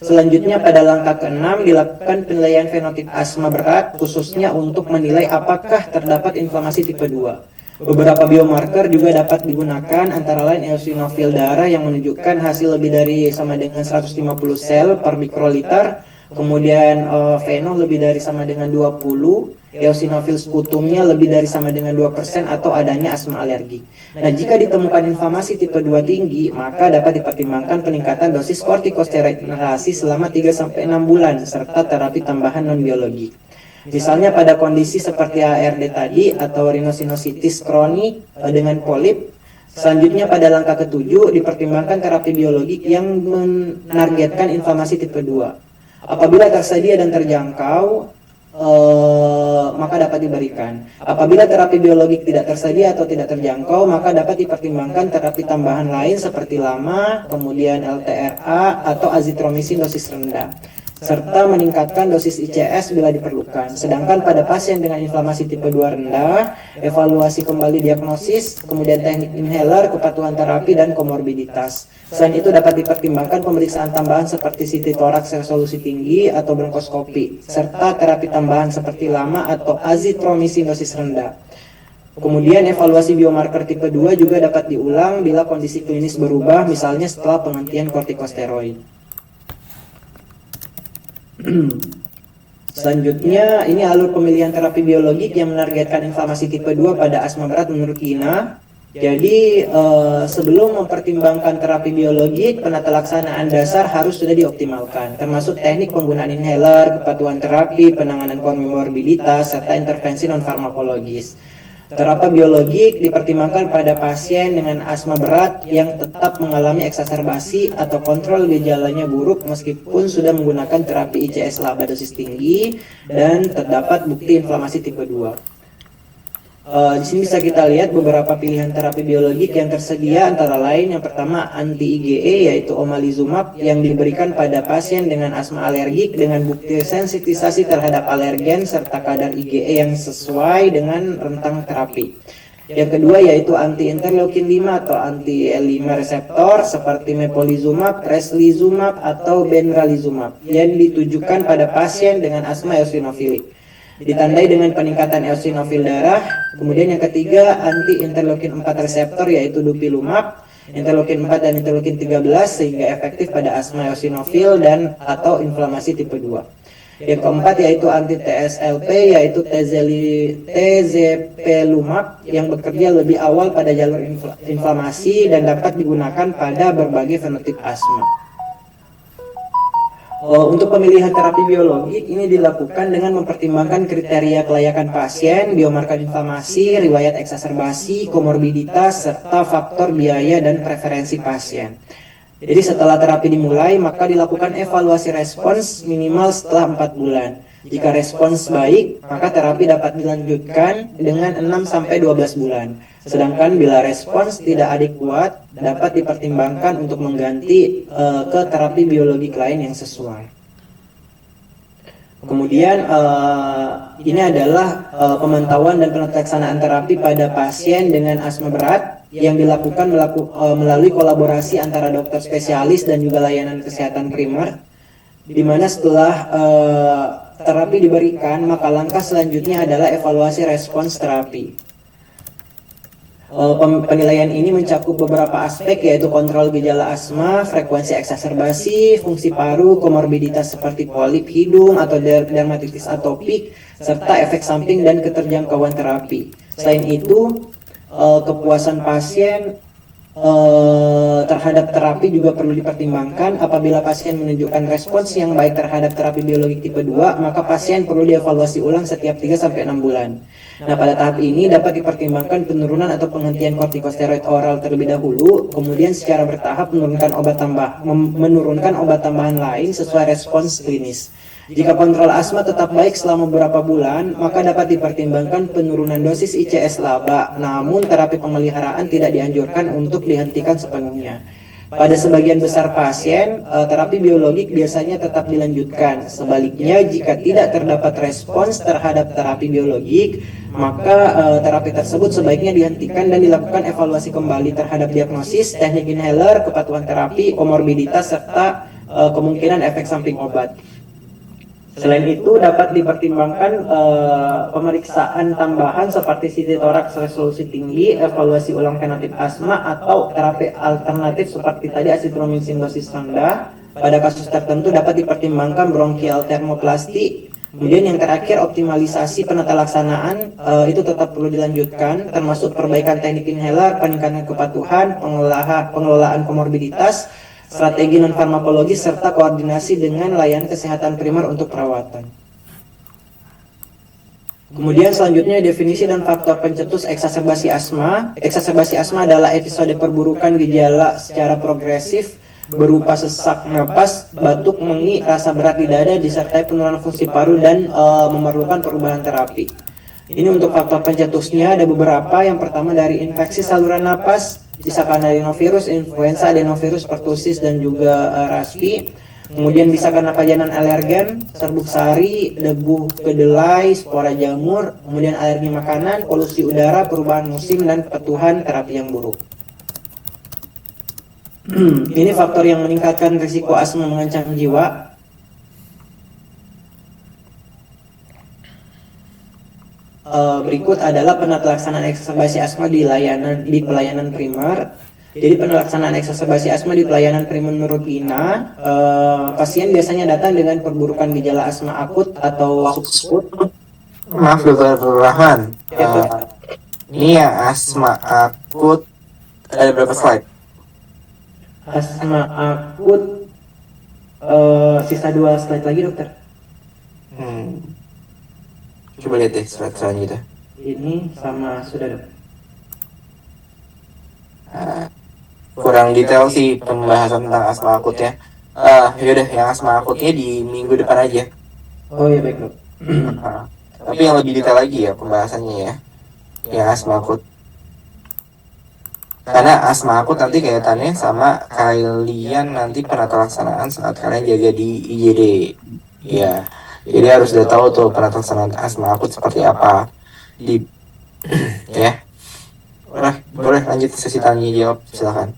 Selanjutnya pada langkah ke-6 dilakukan penilaian fenotip asma berat khususnya untuk menilai apakah terdapat inflamasi tipe 2. Beberapa biomarker juga dapat digunakan antara lain eosinofil darah yang menunjukkan hasil lebih dari sama dengan 150 sel per mikroliter, kemudian veno lebih dari sama dengan 20, eosinofil sputumnya lebih dari sama dengan 2% atau adanya asma alergi. Nah, jika ditemukan inflamasi tipe 2 tinggi, maka dapat dipertimbangkan peningkatan dosis kortikosteroid inhalasi selama 3-6 bulan serta terapi tambahan non biologik. Misalnya pada kondisi seperti ARD tadi atau rhinosinusitis kronik dengan polip. Selanjutnya pada langkah ke-7 dipertimbangkan terapi biologik yang menargetkan inflamasi tipe 2. Apabila tersedia dan terjangkau, maka dapat diberikan. Apabila terapi biologik tidak tersedia atau tidak terjangkau, maka dapat dipertimbangkan terapi tambahan lain seperti LAMA, kemudian LTRA atau azitromisin dosis rendah, serta meningkatkan dosis ICS bila diperlukan. Sedangkan pada pasien dengan inflamasi tipe 2 rendah, evaluasi kembali diagnosis, kemudian teknik inhaler, kepatuhan terapi, dan komorbiditas. Selain itu dapat dipertimbangkan pemeriksaan tambahan seperti CT toraks resolusi tinggi atau bronkoskopi, serta terapi tambahan seperti LAMA atau azitromisin dosis rendah. Kemudian evaluasi biomarker tipe 2 juga dapat diulang bila kondisi klinis berubah, misalnya setelah penghentian kortikosteroid. Selanjutnya, ini alur pemilihan terapi biologik yang menargetkan inflamasi tipe 2 pada asma berat menurut Kina. Jadi, sebelum mempertimbangkan terapi biologik, penata laksanaan dasar harus sudah dioptimalkan, termasuk teknik penggunaan inhaler, kepatuhan terapi, penanganan komorbiditas, serta intervensi non-farmakologis. Terapi biologik dipertimbangkan pada pasien dengan asma berat yang tetap mengalami eksaserbasi atau kontrol gejalanya buruk meskipun sudah menggunakan terapi ICS laba dosis tinggi dan terdapat bukti inflamasi tipe 2. Di sini bisa kita lihat beberapa pilihan terapi biologik yang tersedia, antara lain yang pertama anti-IgE yaitu omalizumab yang diberikan pada pasien dengan asma alergik dengan bukti sensitisasi terhadap alergen serta kadar IgE yang sesuai dengan rentang terapi. Yang kedua yaitu anti-interleukin 5 atau anti-L5 reseptor seperti mepolizumab, reslizumab, atau benralizumab yang ditujukan pada pasien dengan asma eosinofilik. Ditandai dengan peningkatan eosinofil darah. Kemudian yang ketiga anti-interleukin 4 reseptor yaitu dupilumab, interleukin 4 dan interleukin 13 sehingga efektif pada asma eosinofil dan atau inflamasi tipe 2. Yang keempat yaitu anti-TSLP yaitu tezepelumab yang bekerja lebih awal pada jalur inflamasi dan dapat digunakan pada berbagai fenotip asma. Untuk pemilihan terapi biologik ini dilakukan dengan mempertimbangkan kriteria kelayakan pasien, biomarker inflamasi, riwayat eksaserbasi, komorbiditas, serta faktor biaya dan preferensi pasien. Jadi setelah terapi dimulai, maka dilakukan evaluasi respons minimal setelah 4 bulan. Jika respons baik, maka terapi dapat dilanjutkan dengan 6-12 bulan. Sedangkan bila respons tidak adekuat, dapat dipertimbangkan untuk mengganti ke terapi biologik lain yang sesuai. Kemudian ini adalah pemantauan dan pelaksanaan terapi pada pasien dengan asma berat yang dilakukan melalui kolaborasi antara dokter spesialis dan juga layanan kesehatan primer, di mana setelah terapi diberikan, maka langkah selanjutnya adalah evaluasi respons terapi. Penilaian ini mencakup beberapa aspek, yaitu kontrol gejala asma, frekuensi eksaserbasi, fungsi paru, komorbiditas seperti polip hidung atau dermatitis atopik, serta efek samping dan keterjangkauan terapi. Selain itu, kepuasan pasien terhadap terapi juga perlu dipertimbangkan. Apabila pasien menunjukkan respons yang baik terhadap terapi biologik tipe 2, maka pasien perlu dievaluasi ulang setiap 3-6 bulan. Nah, pada tahap ini dapat dipertimbangkan penurunan atau penghentian kortikosteroid oral terlebih dahulu, kemudian secara bertahap menurunkan obat tambahan lain sesuai respons klinis. Jika kontrol asma tetap baik selama beberapa bulan, maka dapat dipertimbangkan penurunan dosis ICS laba, namun terapi pemeliharaan tidak dianjurkan untuk dihentikan sepenuhnya. Pada sebagian besar pasien, terapi biologik biasanya tetap dilanjutkan. Sebaliknya, jika tidak terdapat respons terhadap terapi biologik, maka terapi tersebut sebaiknya dihentikan dan dilakukan evaluasi kembali terhadap diagnosis, teknik inhaler, kepatuhan terapi, komorbiditas, serta kemungkinan efek samping obat. Selain itu, dapat dipertimbangkan pemeriksaan tambahan seperti CT toraks resolusi tinggi, evaluasi ulang fenotip asma, atau terapi alternatif seperti tadi azitromycin dosis rendah. Pada kasus tertentu dapat dipertimbangkan bronchial termoplasti. Kemudian yang terakhir, optimalisasi penata laksanaan itu tetap perlu dilanjutkan, termasuk perbaikan teknik inhaler, peningkatan kepatuhan, pengelolaan komorbiditas, strategi non-farmakologis, serta koordinasi dengan layanan kesehatan primer untuk perawatan. Kemudian selanjutnya definisi dan faktor pencetus eksaserbasi asma. Eksaserbasi asma adalah episode perburukan gejala secara progresif berupa sesak napas, batuk, mengi, rasa berat di dada, disertai penurunan fungsi paru dan memerlukan perubahan terapi. Ini untuk faktor pencetusnya ada beberapa. Yang pertama dari infeksi saluran napas, bisa karena adenovirus, influenza, adenovirus pertussis, dan juga RSV. Kemudian bisa karena pajanan alergen, serbuk sari, debu kedelai, spora jamur, kemudian alergi makanan, polusi udara, perubahan musim, dan kebutuhan terapi yang buruk. Ini faktor yang meningkatkan risiko asma mengancam jiwa. Berikut adalah penata laksanaan eksaserbasi asma di pelayanan primer. Jadi penelaksanaan eksaserbasi asma di pelayanan primer menurut INA, pasien biasanya datang dengan perburukan gejala asma akut atau subakut. Maaf Dokter Rahman, ini yang asma akut ada berapa slide? Asma akut sisa 2 slide lagi dokter. Coba lihat deh slide selanjutnya. Ini sama sudah dok. Kurang detail sih pembahasan tentang asma akut ya. Yaudah yang asma akutnya di minggu depan aja. Oh iya baik dok. Tapi yang lebih detail lagi ya pembahasannya ya, yang asma akut. Karena asma akut nanti kaitannya sama kalian nanti penata laksanaan saat kalian jaga di IGD. Ya, jadi harus udah tahu tuh penata laksanaan asma akut seperti apa. Ya. Boleh lanjut sesi tanya jawab, silakan.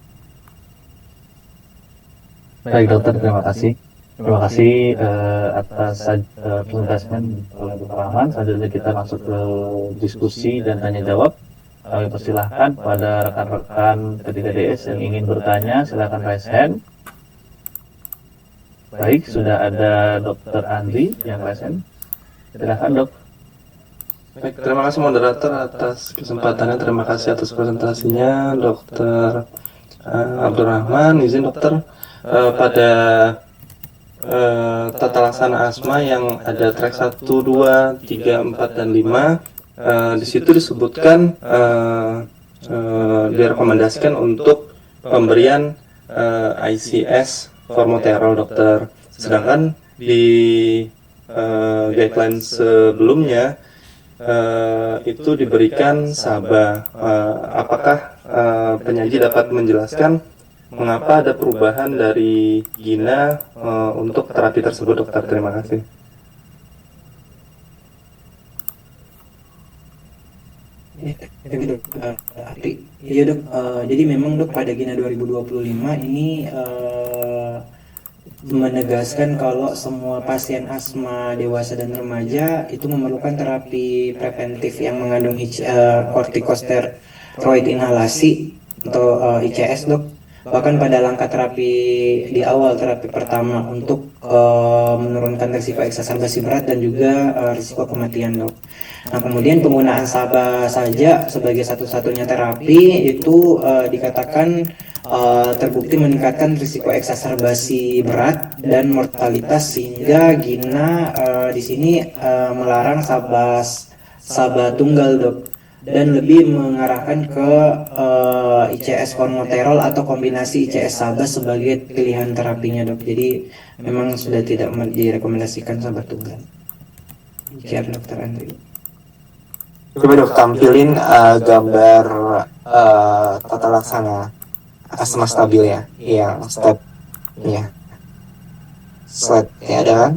Baik dokter, terima kasih. Terima kasih atas penjelasan oleh Dr. Rahman. Selanjutnya kita masuk ke diskusi dan tanya jawab. Kami persilahkan pada rekan-rekan ketiga DS yang ingin bertanya, silakan raise hand. Baik, sudah ada Dr. Andri yang raise hand. Silakan dok. Baik, terima kasih moderator atas kesempatannya, terima kasih atas presentasinya Dr. Abdurrahman. Izin dokter, pada tata laksana asma yang ada track 1, 2, 3, 4, dan 5. Di situ disebutkan direkomendasikan untuk pemberian ICS formoterol dokter. Sedangkan di guideline sebelumnya itu diberikan SABA. Apakah penyaji dapat menjelaskan mengapa ada perubahan dari Gina untuk terapi tersebut, dokter? Terima kasih. Dok, iya dok, jadi memang dok pada Gina 2025 ini menegaskan kalau semua pasien asma dewasa dan remaja itu memerlukan terapi preventif yang mengandung kortikosteroid inhalasi atau ICS dok. Bahkan pada langkah terapi di awal terapi pertama untuk menurunkan risiko eksaserbasi berat dan juga risiko kematian dok. Nah kemudian penggunaan SABA saja sebagai satu-satunya terapi itu dikatakan terbukti meningkatkan risiko eksaserbasi berat dan mortalitas sehingga Gina di sini melarang SABA tunggal dok dan lebih mengarahkan ke ICS formoterol atau kombinasi ICS SABA sebagai pilihan terapinya dok. Jadi memang sudah tidak direkomendasikan SABA tunggal. Demikian dokter Andri. Coba dok tampilin gambar tata laksana asma stabil ya, yang stepnya. Slide-nya ada kan?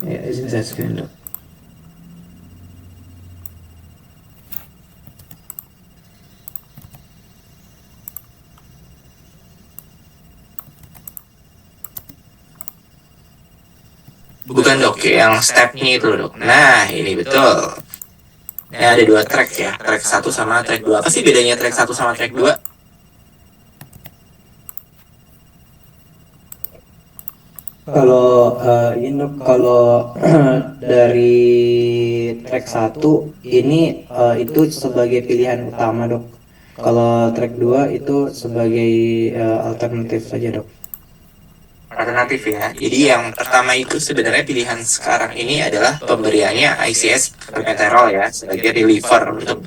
Ya, izin saya screen dok. Bukan dok, yang stepnya itu dok. Nah ini betul. Ini ada 2 track ya, track 1 sama track 2. Apa sih bedanya track 1 sama track 2? Kalau ini dok, kalau dari track 1 ini itu sebagai pilihan utama dok. Kalau track 2 itu sebagai alternatif saja dok. Alternatif ya. Jadi yang pertama itu sebenarnya pilihan sekarang ini adalah pemberiannya ICS formoterol ya sebagai reliever untuk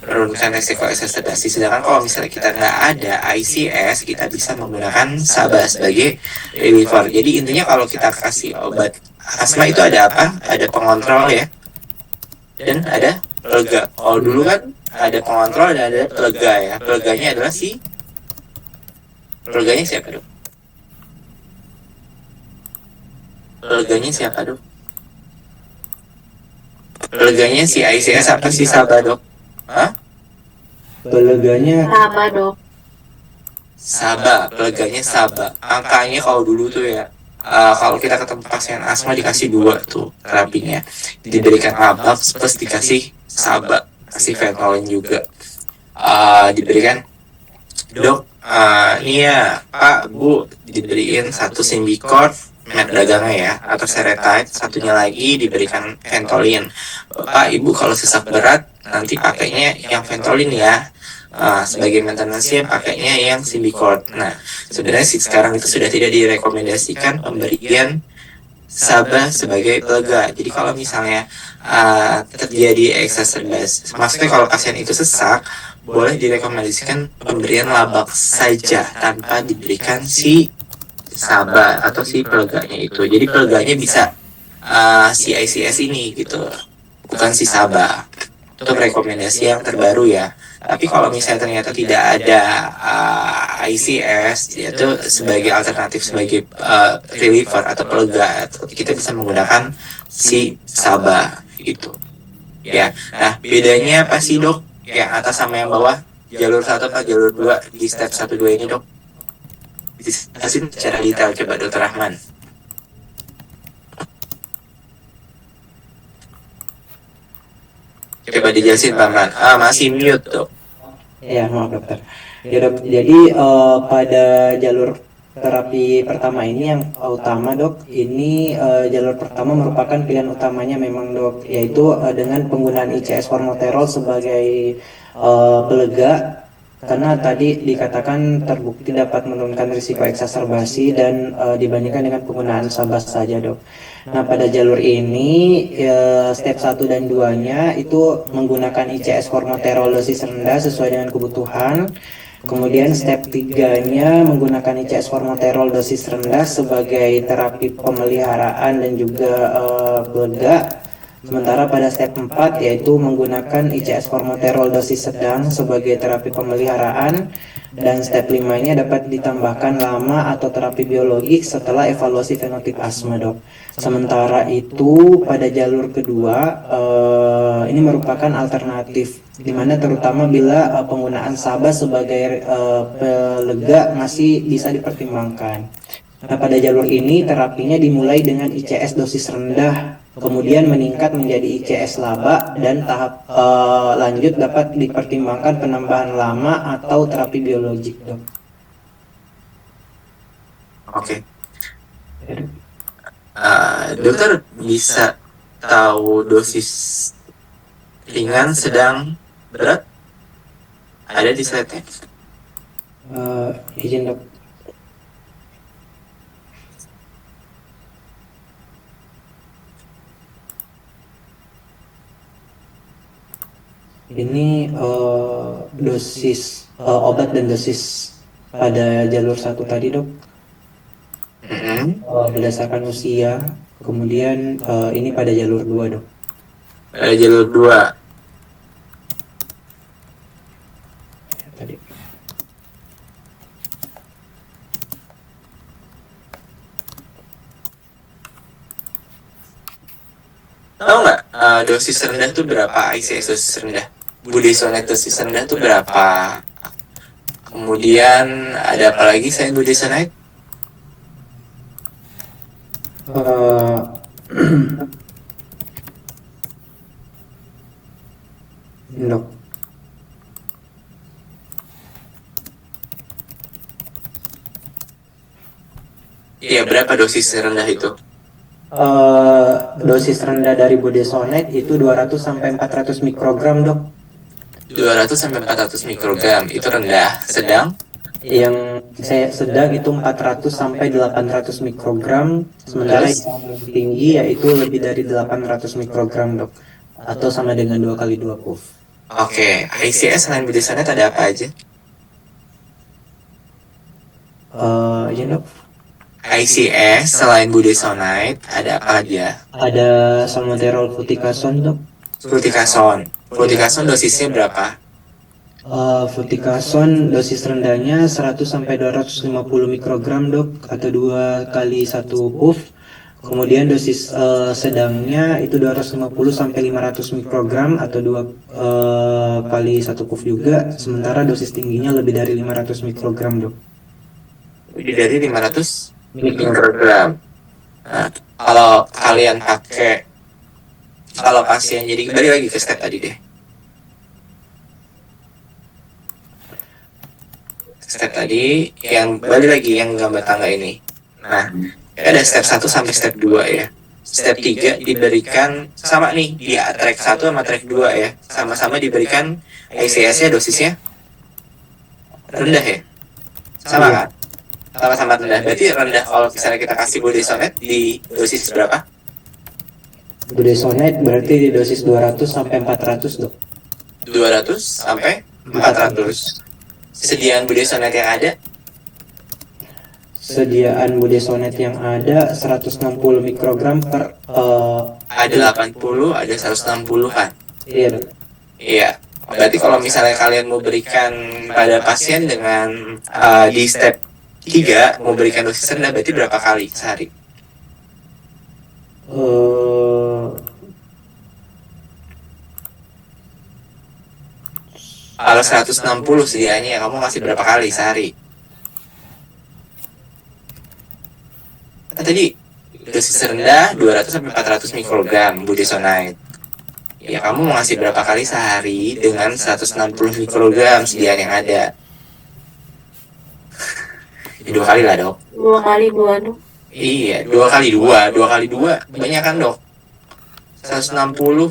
menurunkan risiko eksaserbasi. Sedangkan kalau misalnya kita nggak ada ICS, kita bisa menggunakan SABA sebagai reliever. Jadi intinya kalau kita kasih obat asma itu ada apa? Ada pengontrol ya, dan ada pelega. Kalau dulu kan ada pengontrol dan ada pelega ya. Peleganya adalah peleganya siapa dok? Peleganya siapa dok? Peleganya si ICS apa si SABA dok? Hah? Peleganya Apa dok? SABA, peleganya SABA. Angkanya kalau dulu tuh ya, kalau kita ketemu pasien asma dikasih 2 tuh terapinya, diberikan Abax plus dikasih SABA, kasih Ventolin juga. Diberikan dok, ini ya Pak Bu diberiin 1 Symbicort med dagangnya ya, atau Seretide, satunya lagi diberikan Ventolin. Bapak Ibu kalau sesak berat nanti pakainya yang Ventolin ya. Sebagai maintenance pakainya yang Symbicort. Nah, sebenarnya sih sekarang itu sudah tidak direkomendasikan pemberian SABA sebagai pelega. Jadi kalau misalnya terjadi eksaserbasi, maksudnya kalau pasien itu sesak, boleh direkomendasikan pemberian Labax saja tanpa diberikan si SABA atau si peleganya itu. Jadi peleganya bisa si ICS ini gitu, bukan si SABA. Itu rekomendasi yang terbaru ya. Tapi kalau misalnya ternyata tidak ada ICS, yaitu sebagai alternatif sebagai reliever atau pelega, kita bisa menggunakan si SABA itu. Ya. Nah, bedanya apa sih dok? Yang atas sama yang bawah, jalur 1 atau jalur 2 di step 1 2 ini dok? Dijelasin secara detail coba Dr. Rahman. Coba dijelasin Pak Man. Masih mute dok. ya maaf dokter. Ya dok, jadi pada jalur terapi pertama ini yang utama dok, ini jalur pertama merupakan pilihan utamanya memang dok, yaitu dengan penggunaan ICS formoterol sebagai pelega, karena tadi dikatakan terbukti dapat menurunkan risiko eksaserbasi dan dibandingkan dengan penggunaan SABA saja dok. Nah pada jalur ini step 1 dan 2-nya itu menggunakan ICS formoterol dosis rendah sesuai dengan kebutuhan. Kemudian step 3-nya menggunakan ICS formoterol dosis rendah sebagai terapi pemeliharaan dan juga pelega. Sementara pada step 4 yaitu menggunakan ICS formoterol dosis sedang sebagai terapi pemeliharaan, dan step 5-nya dapat ditambahkan lama atau terapi biologik setelah evaluasi fenotip asma dok. Sementara itu pada jalur kedua ini merupakan alternatif, dimana terutama bila penggunaan SABA sebagai pelega masih bisa dipertimbangkan. Nah pada jalur ini terapinya dimulai dengan ICS dosis rendah, kemudian meningkat menjadi ICS laba, dan tahap lanjut dapat dipertimbangkan penambahan lama atau terapi biologik dok. Oke. Dokter bisa tahu dosis ringan, sedang, berat? Ada di slide-nya. Izin dok. Ini dosis obat dan dosis pada jalur 1 tadi dok, berdasarkan usia. Kemudian ini pada jalur 2 dok. Pada jalur 2. Tadi. Tahu nggak dosis rendah itu berapa? ICS dosis rendah. Budesonide dosis rendah itu berapa? Kemudian ada apa lagi selain budesonide? Dok. Iya, berapa dosis rendah itu? Dosis rendah dari budesonide itu 200 sampai 400 mikrogram dok. 200 sampai 400 mikrogram itu rendah. Sedang? Yang saya sedang itu 400 sampai 800 mikrogram, sementara yang tinggi yaitu lebih dari 800 mikrogram dok, atau sama dengan 2 kali 2 puff. Oke, ICS selain budesonide ada apa aja? Ya dok, ICS selain budesonide ada apa aja? ada salmeterol fluticasone dok. Fluticasone dosisnya berapa? Fluticasone dosis rendahnya 100 sampai 250 mikrogram dok, atau 2 kali 1 puff. Kemudian dosis sedangnya itu 250 sampai 500 mikrogram atau 2 kali 1 puff juga. Sementara dosis tingginya lebih dari 500 mikrogram dok. Lebih dari 500 mikrogram. Nah, kalau kalian pakai, kalau pasien, jadi kembali lagi ke step tadi deh. Step tadi yang balik lagi yang gambar tangga ini. Nah, ada step 1 sampai step 2 ya. Step 3 diberikan sama nih di track 1 sama track 2 ya. Sama-sama diberikan ICS-nya dosisnya rendah ya. Sama kan? Sama-sama rendah. Berarti rendah kalau misalnya kita kasih budesonide di dosis berapa? Budesonide berarti di dosis 200 sampai 400 dok. 200 sampai 400. Sediaan budesonide yang ada? Sediaan budesonide yang ada 160 mikrogram per Ada 80, ada 160 kan? iya dok. Iya. Berarti kalau misalnya kalian mau berikan pada pasien dengan di step 3 mau berikan dosis rendah, berarti berapa kali sehari? Kalau 160 sedianya, kamu ngasih berapa kali sehari? Kan tadi dosis rendah 200 sampai 400 mikrogram budesonide. Ya kamu mau ngasih berapa kali sehari dengan 160 mikrogram sediaan yang ada? Ya, 2 kali lah dok. 2 kali 2 dok. Iya, 2 kali 2, 2 kali 2, banyak kan dok? 160,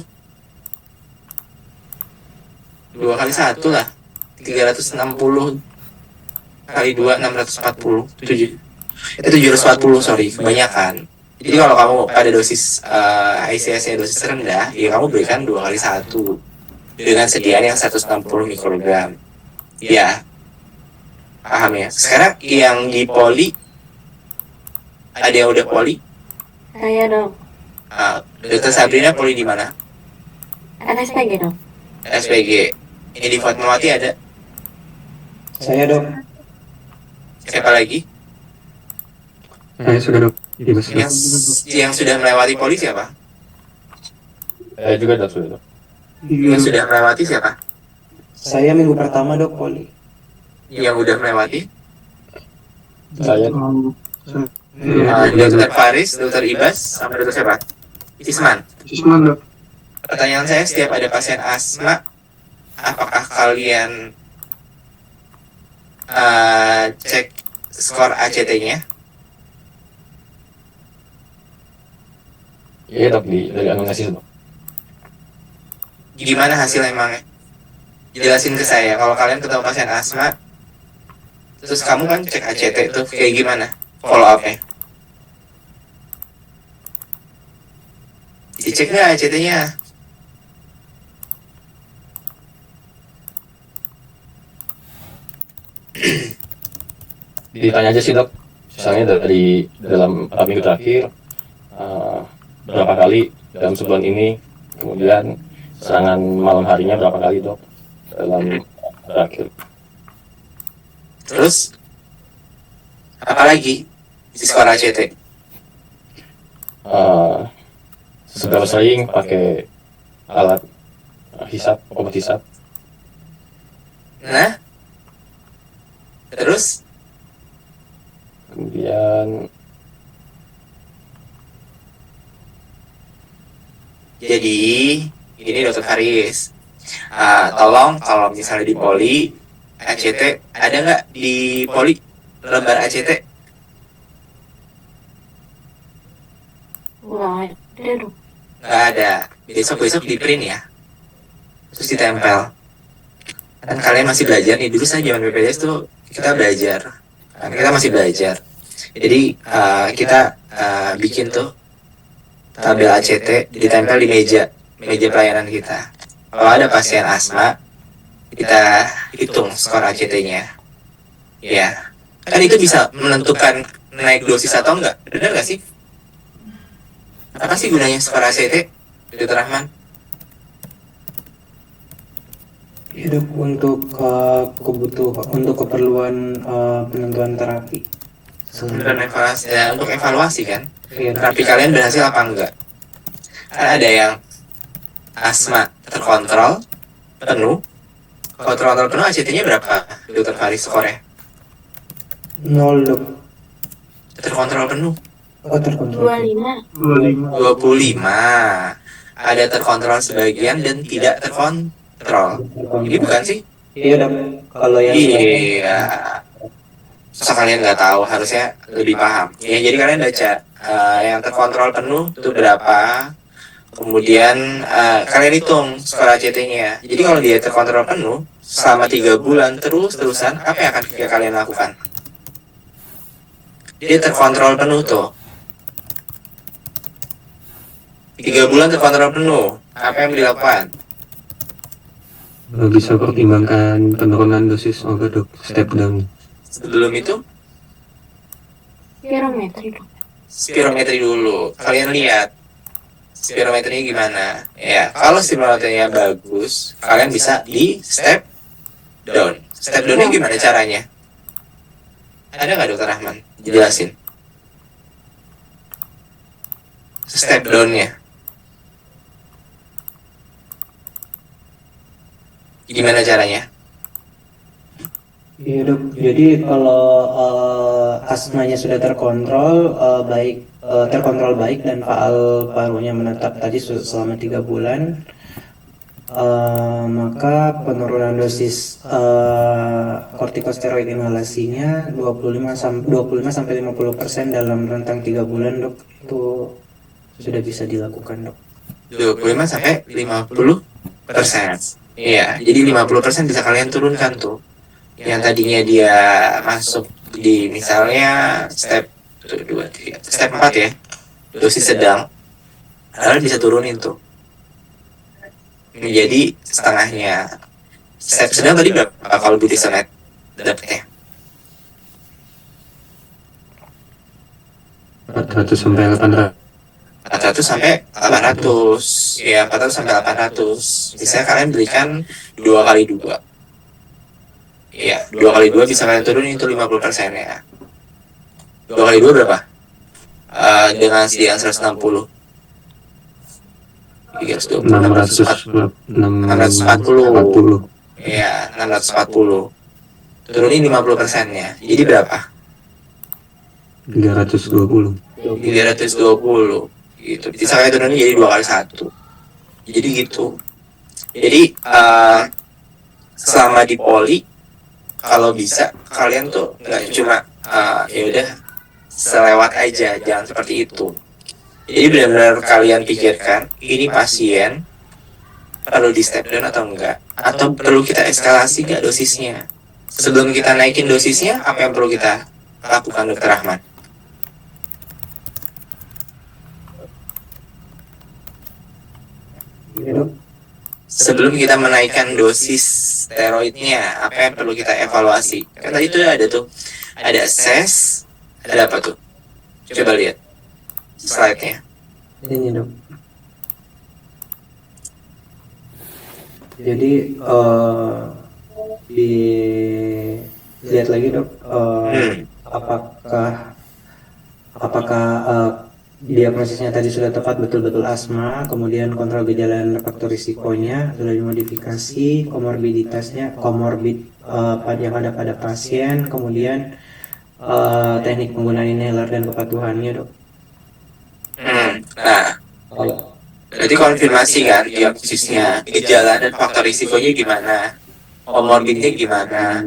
2 kali 1 lah, 360 kali 2, 640, 740, sorry, kebanyakan. Jadi kalau kamu pada dosis ICS-nya dosis rendah, ya kamu berikan 2 kali 1 dengan sediaan yang 160 mikrogram. Ya, paham ya? Sekarang yang di poli, ada yang udah poli? Saya dok. Dokter Sabrina poli di mana? NSPG dok. SPG. Ini di Fatmawati ada? Saya dok. Siapa lagi? Saya sudah dok. Yang sudah melewati poli siapa? Juga dok, sudah dok. Yang sudah melewati siapa? Saya minggu pertama dok poli. Yang udah melewati? Saya Dokter Faris, Dokter Ibas, sama Dokter siapa? Isman. dok. Pertanyaan saya, setiap ada pasien asma, apakah kalian cek skor ACT-nya? iya dok, dari anamnesis dok. Gimana hasil emangnya? Jelasin ke saya, kalau kalian ketemu pasien asma, terus kamu kan cek ACT tuh kayak gimana follow up-nya? Dicek nggak ACT-nya? Ditanya aja sih dok, misalnya dari dalam minggu terakhir berapa kali dalam sebulan ini, kemudian serangan malam harinya berapa kali dok dalam terakhir. Terus apalagi di skor ACT? Seberapa sering pakai alat hisap, obat hisap. Nah, terus Kemudian jadi ini Dokter Faris, tolong kalau misalnya di poli ACT, ada nggak di poli lembar ACT? Wah, ada dok. Nggak ada. Besok di print ya, terus ditempel. Kan kalian masih belajar nih, dulu saya zaman BPJS tuh kita belajar, kan kita masih belajar. Jadi kita bikin tuh tabel ACT, ditempel di meja pelayanan kita. Kalau ada pasien asma, kita hitung skor ACT-nya. Ya, kan itu bisa menentukan naik dosis atau enggak. Benar nggak sih? Apa sih gunanya skor ACT, Dokter Rahman? Ya dok, untuk untuk keperluan penentuan terapi. Untuk evaluasi kan, Iya, dok. terapi kalian berhasil apa enggak? Kan ada yang asma terkontrol penuh. Kalau terkontrol penuh ACT-nya berapa, Dokter Faris, skornya? 0 dok. Terkontrol penuh Oh, terkontrol. 25. 25. Ada terkontrol sebagian dan tidak terkontrol. Ini bukan sih? Iya dok. Kalau yang Iya. Masa kalian nggak tahu, harusnya lebih paham. Ya, jadi kalian baca yang terkontrol penuh itu berapa. Kemudian kalian hitung skor ACT-nya. Jadi kalau dia terkontrol penuh selama 3 bulan terus-terusan, apa yang akan kalian lakukan? Dia terkontrol penuh tuh. 3 bulan terkontrol penuh, apa yang dilakukan? Bisa pertimbangkan penurunan dosis obat dok, step down. Sebelum itu Spirometri dok. spirometri dulu. Kalian lihat spirometrinya gimana. Ya, kalau spirometrinya bagus, kalian bisa di step down. Step downnya gimana caranya? Ada nggak Dokter Rahman? Jelasin. Step downnya. Gimana caranya? Iya dok. Jadi kalau asmanya sudah terkontrol terkontrol baik dan faal parunya menetap tadi selama 3 bulan, maka penurunan dosis kortikosteroid inhalasinya 25 sampai 50% dalam rentang 3 bulan, Dok. Itu sudah bisa dilakukan, Dok. 25 sampai 50%. Iya, jadi 50% bisa kalian turunkan tuh. Yang tadinya dia masuk di misalnya step 2, 3, step 4 ya, dosis sedang, kalian bisa turunin tuh menjadi setengahnya. Step sedang tadi berapa kalau budesonide dapetnya? 400 sampai 800. 400 sampai 800. Ya, 400 sampai 800. Bisa kalian berikan 2 kali 2. Iya, 2 kali 2 bisa kalian turunin itu 50% ya. 2 kali 2 berapa? Dengan sediaan 160. 640. Iya, 640. Turunin 50%-nya. Jadi berapa? 320. 320. Gitu. Bisa kalian turunin jadi 2 kali 1. Jadi gitu. Jadi selama di poli, kalau bisa kalian tuh nggak cuma ya udah selewat aja, jangan seperti itu. Jadi benar-benar kalian pikirkan ini pasien perlu di step down atau enggak, atau perlu kita eskalasi nggak dosisnya. Sebelum kita naikin dosisnya, apa yang perlu kita lakukan, Dokter Rahman? Iya, Dok. Sebelum kita menaikkan dosis steroidnya, apa yang perlu kita evaluasi? Kan tadi tuh ada assess, ada apa tuh? Coba lihat slide-nya. Ini, Dok. Jadi dilihat lagi, Dok, apakah diagnosisnya tadi sudah tepat, betul-betul asma, kemudian kontrol gejala dan faktor risikonya sudah dimodifikasi, komorbiditasnya, yang ada pada pasien, kemudian teknik penggunaan inhaler dan kepatuhannya, Dok. Nah, berarti konfirmasi kan diagnosisnya, gejala dan faktor risikonya gimana, komorbidnya gimana,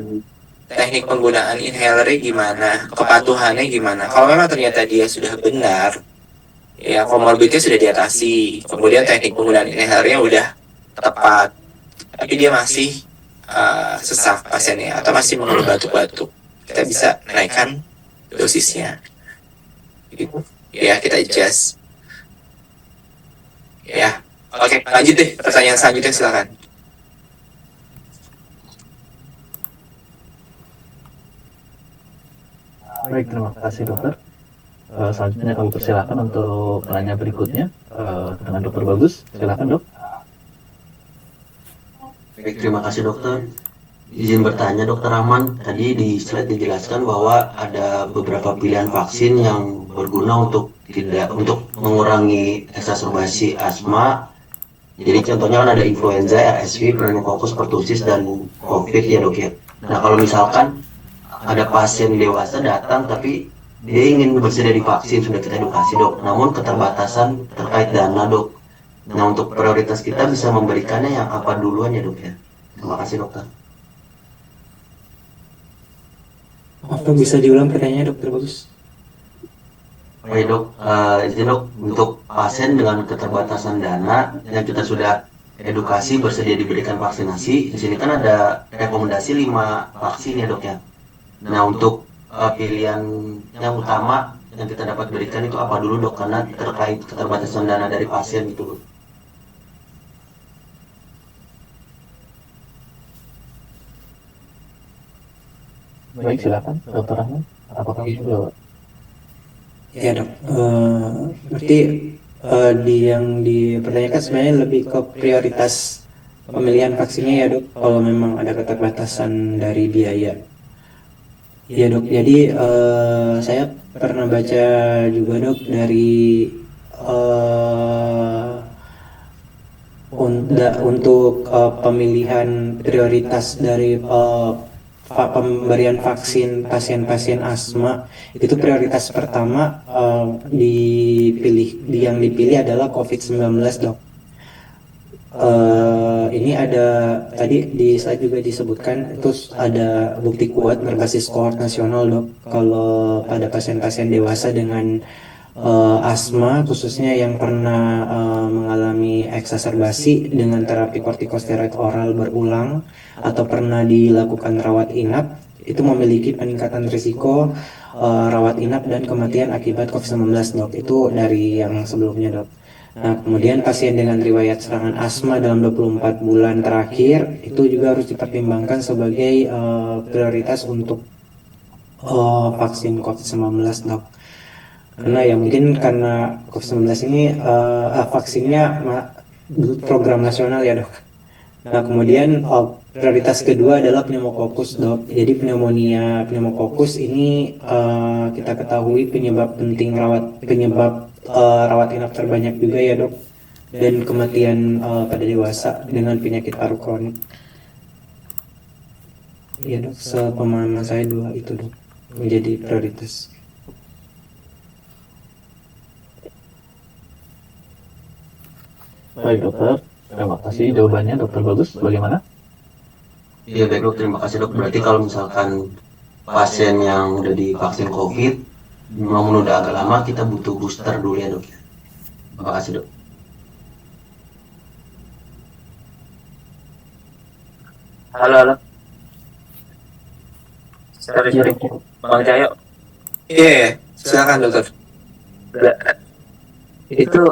teknik penggunaan inhalernya gimana, kepatuhannya gimana. Kalau memang ternyata dia sudah benar, ya komorbidnya sudah diatasi, kemudian teknik penggunaan inhalernya udah tepat, tapi dia masih sesak pasiennya atau masih mengeluh batuk-batuk, kita bisa naikkan dosisnya. Gitu. Ya, kita adjust. Ya, oke, lanjut deh. Pertanyaan selanjutnya silakan. Baik, terima kasih dokter. Selanjutnya kami persilakan untuk penanya berikutnya dengan Dokter Bagus. Silakan, Dok. Baik, terima kasih dokter. Izin bertanya Dokter Rahman, tadi di slide dijelaskan bahwa ada beberapa pilihan vaksin yang berguna untuk mengurangi exacerbasi asma. Jadi contohnya kan ada influenza, RSV, pneumococcus pertussis, dan COVID ya dok ya. Nah kalau misalkan ada pasien dewasa datang tapi dia ingin bersedia divaksin, sudah kita edukasi dok, namun keterbatasan terkait dana dok. Nah untuk prioritas kita bisa memberikannya yang apa duluan ya dok ya. Terima kasih dokter. Apa bisa diulang pertanyaannya, Dokter Bagus? Oke dok, izin dok, untuk pasien dengan keterbatasan dana yang kita sudah edukasi bersedia diberikan vaksinasi, di sini kan ada rekomendasi 5 vaksin ya dok ya. Nah untuk pilihan yang utama yang kita dapat berikan itu apa dulu dok, karena terkait keterbatasan dana dari pasien itu dok. Baik, silakan Dokter Rahman. Apakah sudah? Ya dok, berarti yang dipertanyakan sebenarnya lebih ke prioritas pemilihan vaksinnya ya dok, kalau memang ada keterbatasan dari biaya. Ya dok, jadi saya pernah baca juga dok dari untuk pemilihan prioritas dari pemberian vaksin pasien-pasien asma, itu prioritas pertama yang dipilih adalah COVID-19 dok. Ini ada tadi di slide juga disebutkan itu ada bukti kuat berbasis kohort nasional dok kalau pada pasien-pasien dewasa dengan asma khususnya yang pernah mengalami eksaserbasi dengan terapi kortikosteroid oral berulang atau pernah dilakukan rawat inap itu memiliki peningkatan risiko rawat inap dan kematian akibat COVID-19 dok, itu dari yang sebelumnya dok. Nah, kemudian pasien dengan riwayat serangan asma dalam 24 bulan terakhir itu juga harus dipertimbangkan sebagai prioritas untuk vaksin COVID-19 dok. Karena ya mungkin karena COVID-19 ini vaksinnya program nasional ya dok. Nah, kemudian prioritas kedua adalah pneumokokus dok. Jadi pneumokokus ini kita ketahui penyebab rawat inap terbanyak juga ya dok, dan kematian pada dewasa dengan penyakit paru kronik. Ya dok, sepemahaman saya dua itu dok menjadi prioritas. Baik dokter, terima kasih jawabannya dokter Bagus. Bagaimana? Iya baik dok, terima kasih dok. Berarti kalau misalkan pasien yang udah divaksin COVID, namun udah agak lama, kita butuh booster dulu ya dok. Terima kasih dok. Halo. Sorry. Bang Cahyo. Iya, silakan dokter. Itu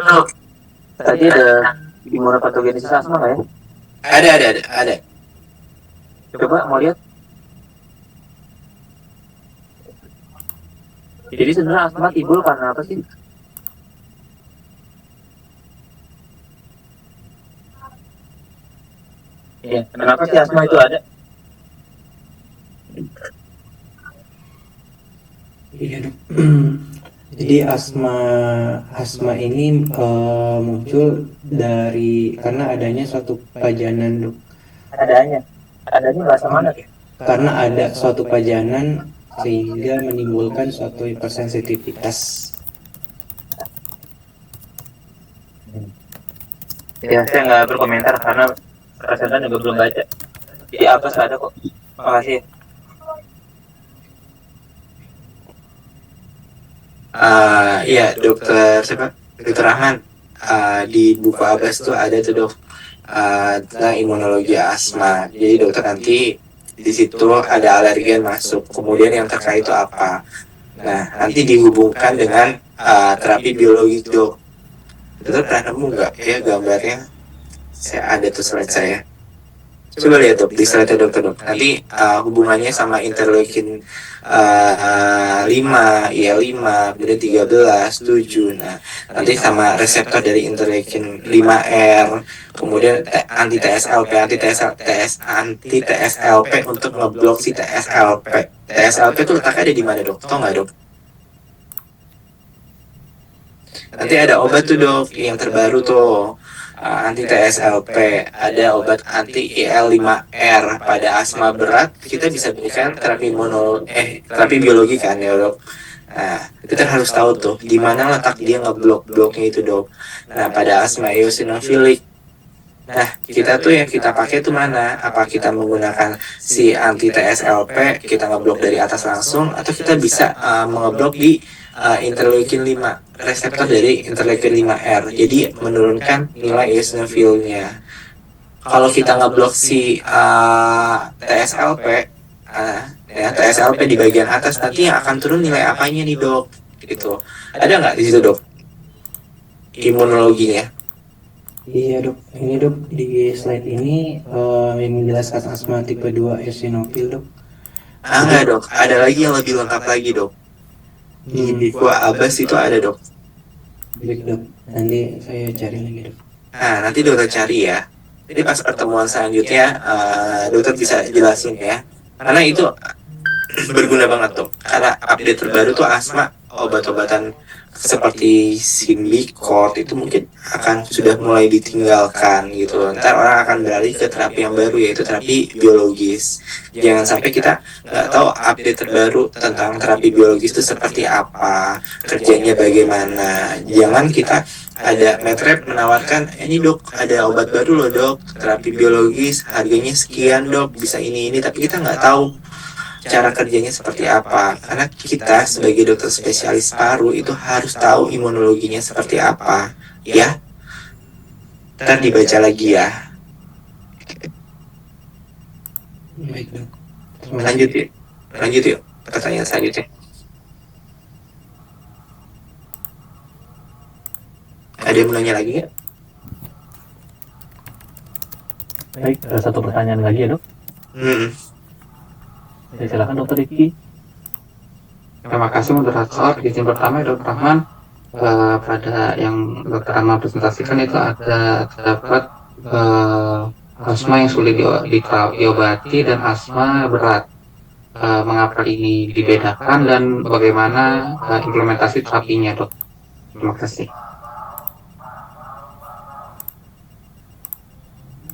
tadi ada imunopatogenesis asma nggak ya? Ada. Coba mau lihat. Jadi sebenarnya asma timbul karena apa sih? Iya, kenapa sih asma itu ada? Iya dok. Jadi asma ini muncul karena adanya suatu pajanan dok. Adanya bahasa mana ya? Karena ada suatu pajanan sehingga menimbulkan suatu hipersensitivitas. Ya, saya nggak berkomentar karena perasaan juga belum baca. Di apa ada kok. Makasih. Iya dokter siapa? Dokter Rahman. Di buku Abbas tuh ada tuh dok tentang imunologi asma. Jadi dokter nanti di situ ada alergen masuk. Kemudian yang terkait itu apa? Nah nanti dihubungkan dengan terapi biologi dok. Dokter pernah nemu nggak ya gambarnya? Saya ada tuh slide saya. Coba lihat dok di slide dokter dok. Nanti hubungannya sama interleukin 5, IL5, kemudian 13, 7. Nah, nanti sama reseptor dari interleukin 5R, kemudian anti TSLP untuk ngeblok si TSLP. TSLP itu letaknya ada di mana dok? Tahu nggak dok? Nanti ada obat tuh dok yang terbaru tuh. Anti TSLP, ada obat anti IL5R pada asma berat, kita bisa berikan terapi biologi kan ya dok. Nah, kita harus tahu tuh di mana letak dia ngebloknya itu dok. Nah, pada asma eosinofilik. Nah, kita tuh yang kita pakai tuh mana? Apa kita menggunakan si anti TSLP, kita ngeblok dari atas langsung, atau kita bisa mengeblok di interleukin 5, reseptor dari interleukin 5R, jadi menurunkan nilai eosinofilnya. Kalau kita ngeblok si TSLP, TSLP di bagian atas, nanti yang akan turun nilai apanya nih dok? Gitu. Ada nggak di situ dok? Imunologinya? Iya dok, ini dok di slide ini yang menjelaskan asma tipe 2 eosinofil dok. Enggak dok, ada lagi yang lebih lengkap lagi dok. Di buku Abbas itu ada dok. Baik dok, nanti saya cari lagi dok. Nah nanti dokter cari ya. Jadi pas pertemuan selanjutnya dokter bisa jelasin ya. Karena itu berguna banget dok. Karena update terbaru tuh asma obat-obatan seperti Symbicort itu mungkin akan sudah mulai ditinggalkan gitu loh. Ntar orang akan beralih ke terapi yang baru, yaitu terapi biologis. Jangan sampai kita nggak tahu update terbaru tentang terapi biologis itu seperti apa, kerjanya bagaimana. Jangan kita ada Medrep menawarkan, ini dok ada obat baru loh dok, terapi biologis, harganya sekian dok, bisa ini, tapi kita nggak tahu cara kerjanya seperti apa. Karena kita sebagai dokter spesialis paru itu harus tahu imunologinya seperti apa, ya. Ntar dibaca lagi ya. Baik dok. Terima kasih. Lanjut yuk. Pertanyaan selanjutnya. Ada yang mau nanya lagi nggak? Baik, satu pertanyaan lagi ya dok. Ya, silakan dokter Riki. Terima kasih moderator. Izin pertama ya Dr. Rahman, pada yang Dr. Rahman presentasikan itu ada terdapat asma yang sulit diobati dan asma berat. Mengapa ini dibedakan dan bagaimana implementasi terapinya dok? Terima kasih.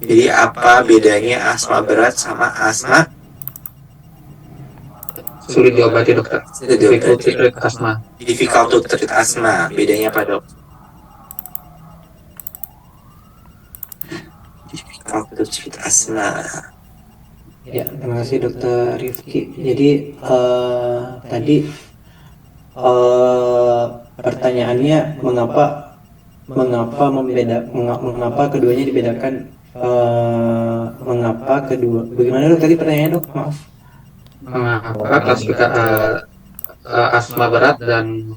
Jadi apa bedanya asma berat sama asma Sulit diobati dokter. Difficult Difficult to treat asma. difficult to treat asma? Bedanya apa dok? Difficult to treat asma. Ya, terima kasih Dokter Rifki. Jadi tadi pertanyaannya mengapa keduanya dibedakan? Bagaimana dok tadi pertanyaannya dok? Maaf. Mengapa klasifikasi asma berat dan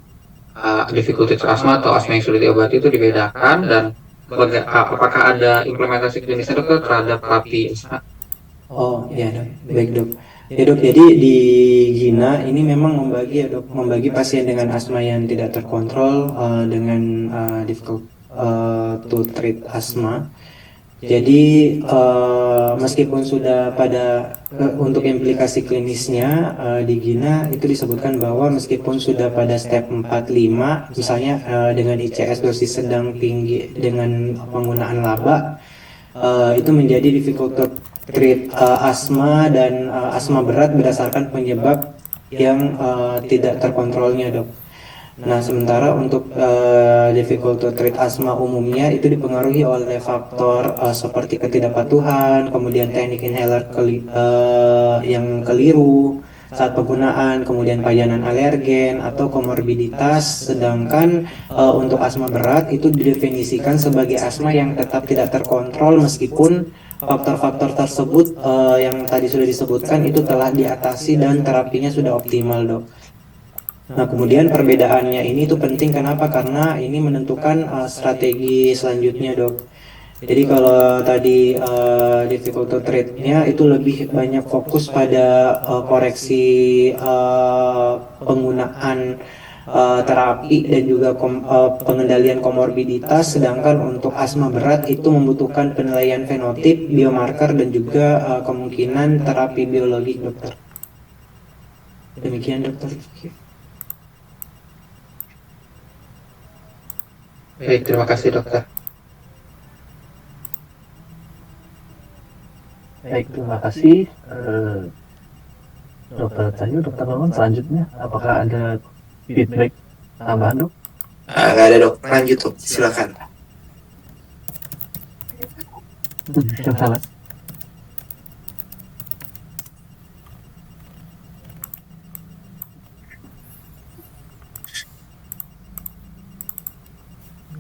difficult to treat asma atau asma yang sulit diobati itu dibedakan, dan apakah ada implementasi klinisnya dokter terhadap terapi asma? Oh iya dok, baik dok. Ya dok, jadi di Gina ini memang membagi pasien dengan asma yang tidak terkontrol dengan difficult to treat asma. Jadi meskipun sudah untuk implikasi klinisnya di Gina itu disebutkan bahwa meskipun sudah pada step 4-5 misalnya dengan ICS dosis sedang tinggi dengan penggunaan laba, itu menjadi difficult to treat asma dan asma berat berdasarkan penyebab yang tidak terkontrolnya dok. Nah sementara untuk difficult to treat asma umumnya itu dipengaruhi oleh faktor seperti ketidakpatuhan, kemudian teknik inhaler yang keliru saat penggunaan, kemudian pajanan alergen atau komorbiditas. Sedangkan untuk asma berat itu didefinisikan sebagai asma yang tetap tidak terkontrol meskipun faktor-faktor tersebut yang tadi sudah disebutkan itu telah diatasi dan terapinya sudah optimal dok. Nah kemudian perbedaannya ini itu penting, kenapa? Karena ini menentukan strategi selanjutnya dok. Jadi kalau tadi difficult to treat-nya itu lebih banyak fokus pada koreksi penggunaan terapi dan juga pengendalian komorbiditas, sedangkan untuk asma berat itu membutuhkan penilaian fenotip, biomarker dan juga kemungkinan terapi biologi dokter. Demikian dokter. Baik, terima kasih dokter. Baik, terima kasih Dokter Cahyo, Dokter Maman. Selanjutnya, apakah ada feedback tambahan dok? Nggak ada dok, lanjut dok, silakan. Yang salah.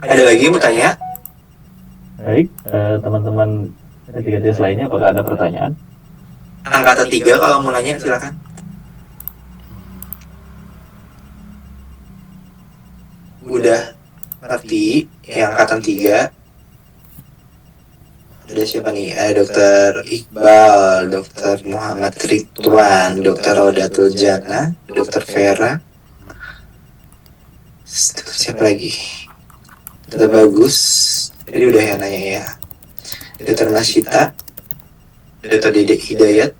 Ada lagi yang mau tanya? Baik, teman-teman tiga-tiga lainnya, apakah ada pertanyaan? Angkatan 3 kalau mau nanya silakan. Udah berarti yang angkatan 3 ada siapa nih? Ada Dokter Iqbal, Dokter Muhammad Ridwan, Dokter Rodatul Jannah, Dokter Vera. Siapa lagi? Dokter Bagus. Jadi udah ya nanya ya. Dokter Nasyita, Dokter Dede Hidayat.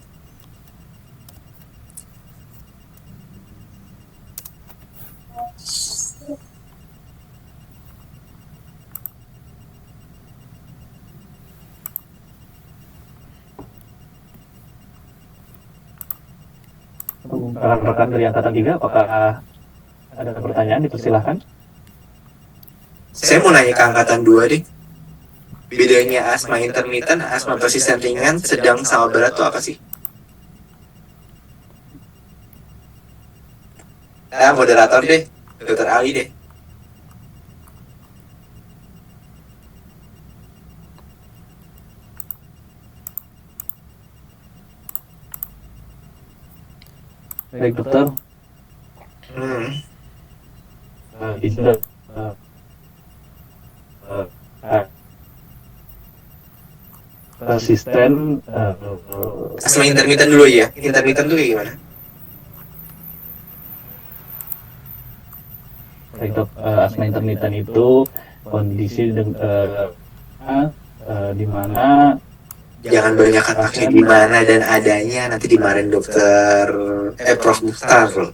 Rekan-rekan dari angkatan 3, apakah ada pertanyaan? Dipersilahkan. Saya mau nanya ke angkatan 2 deh. Bedanya asma intermiten, asma persisten ringan, sedang sama berat tuh apa sih? Moderator deh, Dokter Ali deh. Baik dokter, Hmm. izin persisten Asma intermiten dulu ya. Intermiten tuh kayak gimana? baik dok, asma intermiten itu kondisi di mana Jangan banyakan pakai di mana dan adanya, nanti dimarahin dokter Prof Mukhtar loh.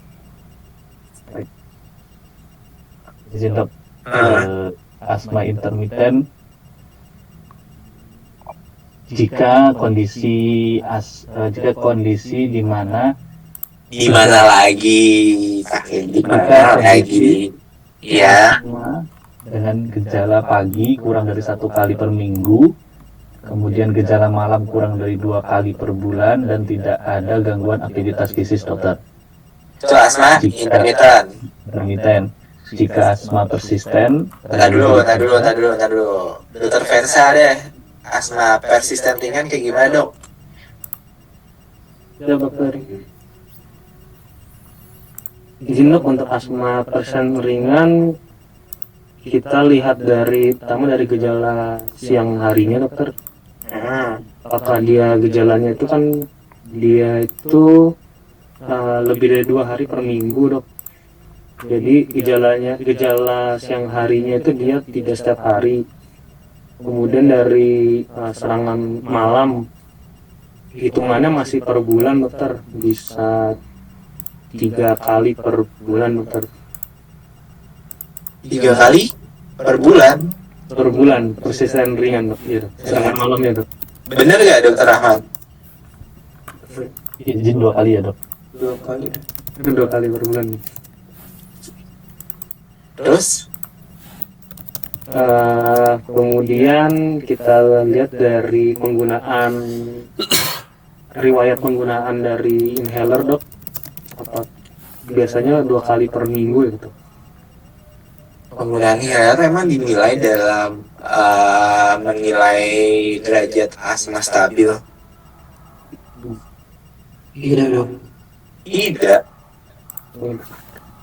izin dok, Ah, asma intermiten jika kondisi di mana di mana lagi? Pakai di mana lagi? Ya. asma dengan gejala pagi kurang dari 1 kali per minggu, kemudian gejala malam kurang dari 2 kali per bulan, dan tidak ada gangguan aktivitas fisik dokter. Itu asma Intermiten. Jika asma persisten, Tar dulu. Dokter Versa deh. Asma persisten ringan kayak gimana dok? Ya dokter, izin dok, untuk asma persen ringan kita lihat pertama dari gejala siang harinya dokter. Apakah dia gejalanya itu kan dia itu lebih dari 2 hari per minggu dok. Jadi gejala siang harinya itu dia tidak setiap hari. Kemudian dari serangan malam hitungannya masih per bulan dokter, bisa 3 kali per bulan dokter. 3 kali per bulan? Per bulan persisten ringan dok, iya, serangan malamnya dok. Bener gak dokter Rahman? izin 2 kali ya dok. 2 kali, itu 2 kali per bulan. Terus? Kemudian kita lihat dari riwayat penggunaan dari inhaler dok, apa biasanya 2 kali per minggu gitu. Penggunaan inhaler emang dinilai dalam menilai derajat asma stabil? Tidak dok. Tidak.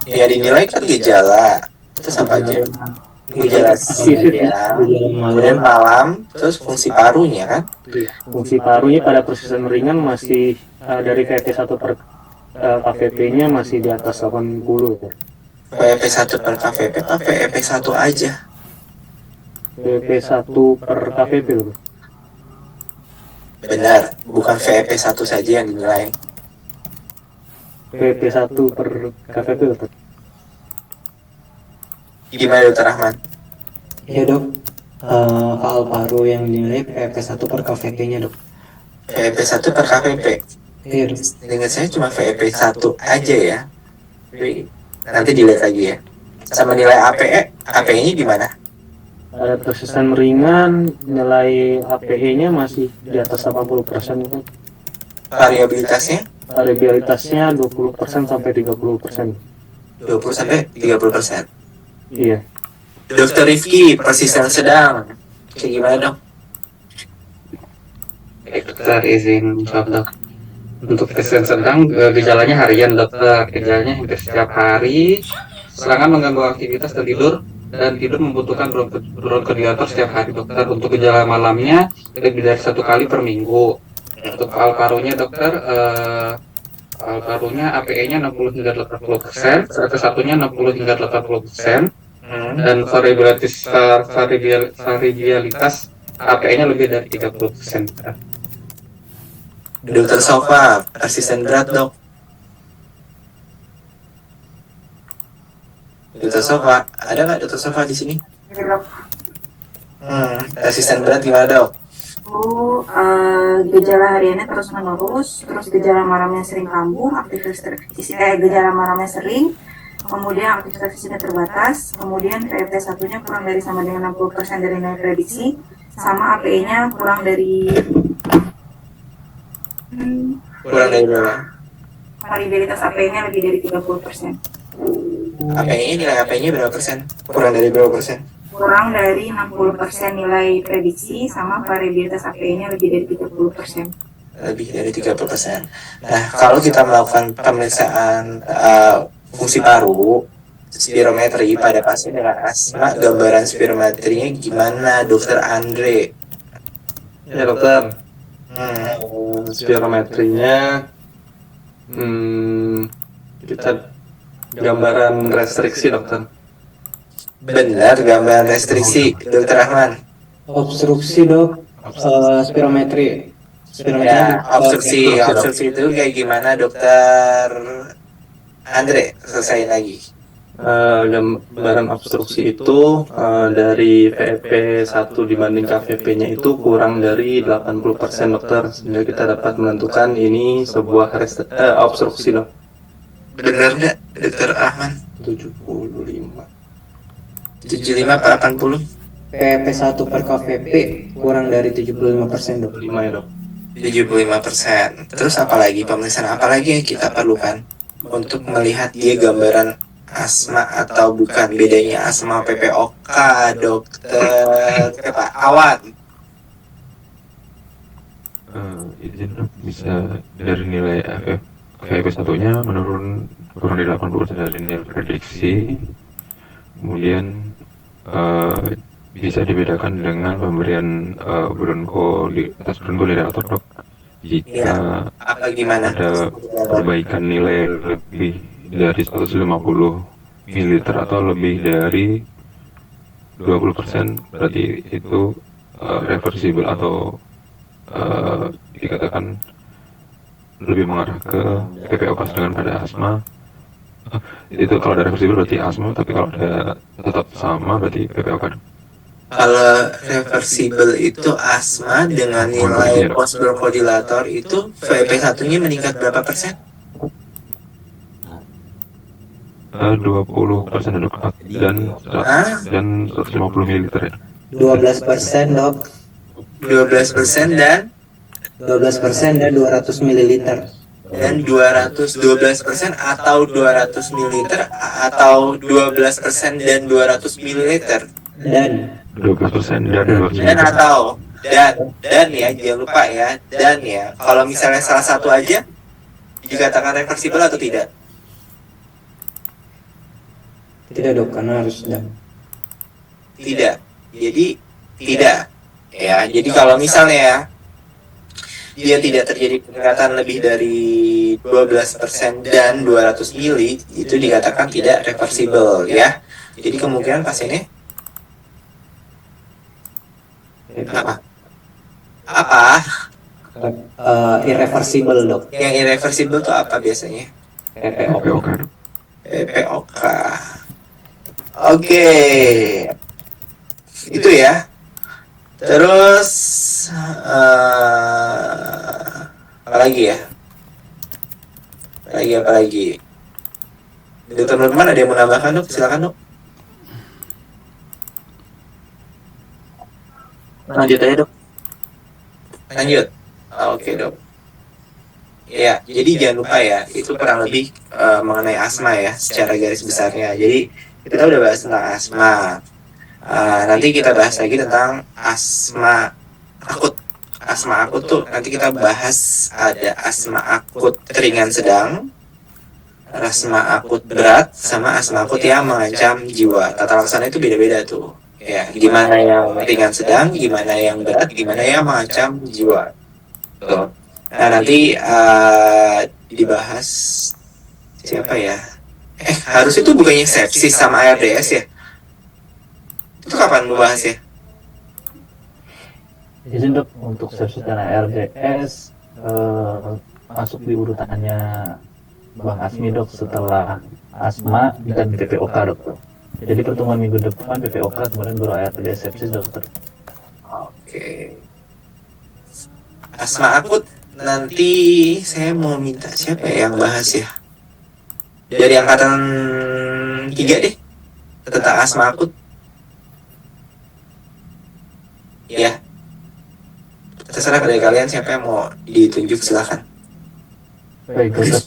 Ya dinilai kan gejala. Terus apa aja? Gejala siang, kemudian malam, terus fungsi parunya kan? Fungsi parunya pada persisten ringan masih dari VP1 per KVP-nya masih di atas 80 gitu. VP1 per KVP apa VP1 aja? VP1 per KVP loh. Benar, bukan VP1 saja yang dinilai. VP1 per KVP loh. Gimana dokter Rahman? Ya dok, kalau paru yang dinilai VP1 per KVP-nya dok. VP1 per KVP? Iya dok. Dengan saya cuma VP1 aja ya. Nanti dilihat lagi ya. Sama nilai APE, APE-nya gimana? Pada persisten ringan nilai APE-nya masih di atas 80% itu. Variabilitasnya? Variabilitasnya 20% sampai 30%. 20 sampai 30%. Iya. Dokter Rifki, persisten sedang. Kayak gimana dok? Dokter izin jawab dok. Untuk persisten sedang gejalanya harian dokter, gejalanya hampir setiap hari, serangan mengganggu aktivitas tertidur dan tidur membutuhkan bronkodilator setiap hari dokter. Untuk gejala malamnya lebih dari 1 kali per minggu. Untuk paru-parunya dokter, paru-parunya APE-nya 60 hingga 80%, satu-satunya 60 hingga 80%, dan variabilitas APE-nya lebih dari 30%. Dokter Sofa, persisten berat dok. Dokter Sofa, ada nggak Dokter Sofa di sini? Dok. Resisten berat gimana dok? Gejala hariannya terus menerus, terus gejala malamnya sering kambuh, gejala malamnya sering, kemudian aktivitas fisiknya terbatas, kemudian PEP 1-nya kurang dari sama dengan 60% dari nilai prediksi, sama APE-nya kurang dari Berapa? variabilitas APE-nya lebih dari 30%. APE-nya nilai APE-nya berapa persen? Kurang dari berapa persen? Kurang dari 60% nilai prediksi, sama variabilitas APE-nya lebih dari 30%. Lebih dari 30%. Nah, kalau kita melakukan pemeriksaan fungsi paru, spirometri pada pasien dengan asma, gambaran spirometrinya gimana, Dokter Andre? Ya dokter, spirometrinya kita gambaran restriksi dokter. Benar, gambaran restriksi, Dokter Rahman. Obstruksi dok, spirometri. Ya, obstruksi itu kayak gimana, Dokter Andre? Selesai lagi. Gambaran obstruksi itu dari VEP 1 dibanding KVP-nya itu kurang dari 80% dokter, sehingga kita dapat menentukan ini sebuah obstruksi dok. Benar nggak, Dokter Rahman? 75. 75 per 80? PEP 1 per KVP kurang dari 75% dok. 5 ya dok. 75%. Terus apalagi pemeriksaan apalagi yang kita perlukan untuk melihat dia gambaran asma atau bukan, bedanya asma PPOK, Dokter Pak Awan? Izin dok, bisa dari nilai FEP 1-nya menurun kurang dari 80% dari nilai prediksi. Kemudian bisa dibedakan dengan pemberian atas bronkodilatator dok. Jika Apa gimana? ada perbaikan nilai lebih dari 150 ml atau lebih dari 20%, berarti itu reversible atau dikatakan lebih mengarah ke PPOK, sedangkan pada asma itu kalau ada reversible berarti asma, tapi kalau ada tetap sama berarti PPOK. Kalau reversible itu asma dengan nilai post bronchodilator itu VP 1-nya meningkat berapa persen? 20% dok, dan 150 ml ya. 12% dok. 12% dan 12% dan 200 ml. Dan 212% atau 200 ml atau 12% dan 200 ml Dan 12% dan 200 dan ml. atau dan ya, jangan lupa ya, dan ya, kalau misalnya salah satu aja dikatakan reversible atau tidak? tidak dok, karena harus dan. Tidak. Jadi tidak. Ya, jadi kalau misalnya ya dia tidak terjadi peningkatan lebih dari 12% dan 200 mili, itu dikatakan tidak reversible ya. Jadi kemungkinan pasiennya apa? Irreversible dok. Yang irreversible itu apa biasanya? PPOK. PPOK. Oke. Itu ya. Terus apa lagi ya? Apa lagi? Dokter Nurman ada yang mau nambahkan dok? Silakan dok. Lanjut aja dok. Lanjut. Oke dok. Ya, jadi jangan lupa ya, itu kurang lebih mengenai asma ya, secara garis besarnya. Jadi kita udah bahas tentang asma. Nanti kita bahas lagi tentang asma akut. Asma akut tuh nanti kita bahas, ada asma akut ringan sedang, asma akut berat, sama asma akut yang mengancam jiwa. Tata laksana itu beda-beda tuh. Ya, gimana yang ringan sedang, gimana yang berat, gimana yang mengancam jiwa. Tuh. Nah, nanti dibahas siapa ya? Harus itu bukannya sepsis sama ARDS ya? Itu kapan membahas ya? Izin dok, untuk sepsis dan ARDS masuk di urutannya Bang Asmi dok setelah asma dan PPOK dok. Jadi pertemuan minggu depan PPOK kemudian baru ART sepsis dokter. Oke. Asma akut nanti saya mau minta siapa ya yang bahas ya? Dari angkatan 3 deh tentang asma akut. Ya. Terserah dari kalian siapa yang mau ditunjuk, silakan. Baik dokter.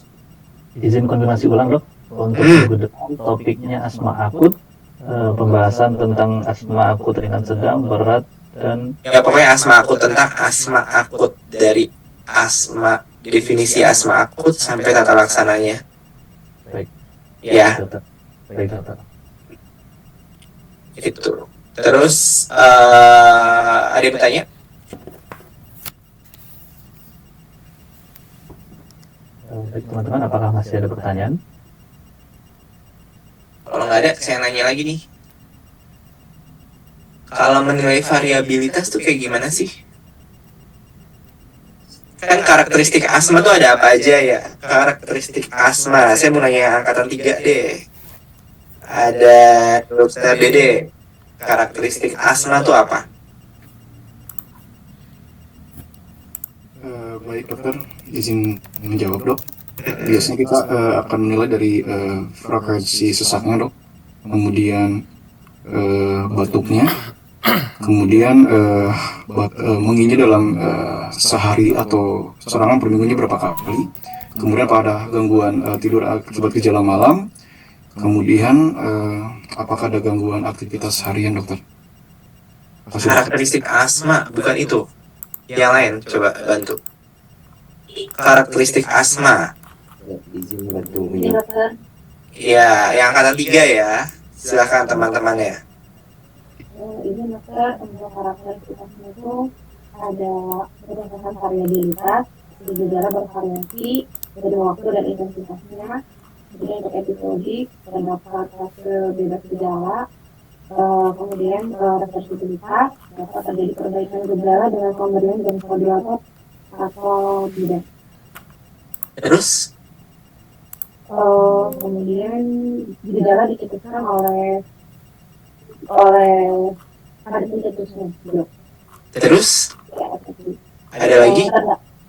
Izin konfirmasi ulang dok. Untuk minggu depan topiknya asma akut, pembahasan tentang asma akut ringan sedang, berat, dan Ya pokoknya asma akut, tentang asma akut, dari asma, definisi asma akut sampai tata laksananya. baik. Ya, Dokter. Baik dokter. itu. Terus ada yang bertanya? Baik teman-teman, apakah masih ada pertanyaan? Kalau nggak ada, saya nanya lagi nih. Kalau menilai variabilitas tuh kayak gimana sih? Kan karakteristik asma tuh ada apa aja ya? Karakteristik asma, saya mau nanya angkatan 3 deh. Ada dokter Dede. Karakteristik asma tuh apa? Baik dokter, izin menjawab dok. Biasanya kita akan menilai dari frekuensi sesaknya dok, kemudian batuknya, kemudian menginjak dalam sehari atau serangan per minggunya berapa kali, kemudian pada gangguan tidur akibat gejala malam, kemudian apakah ada gangguan aktivitas harian dokter? Karakteristik asma bukan itu. Yang lain coba bantu. Karakteristik asma. Izin bantu Ini dokter. Ya, yang angkatan 3 ya. Silakan teman-temannya. Ini dokter, untuk karakteristik asma itu ada berdasarkan variabilitas, gejala bervariasi dari waktu dan intensitasnya, kemudian untuk episodik, terdapat fase bebas gejala, kemudian reversibilitas, dapat terjadi perbaikan gejala dengan pemberian benzodiazepin atau tidak. Terus Kemudian gejala dicetuskan oleh ada pencetusnya juga. Terus ada lagi?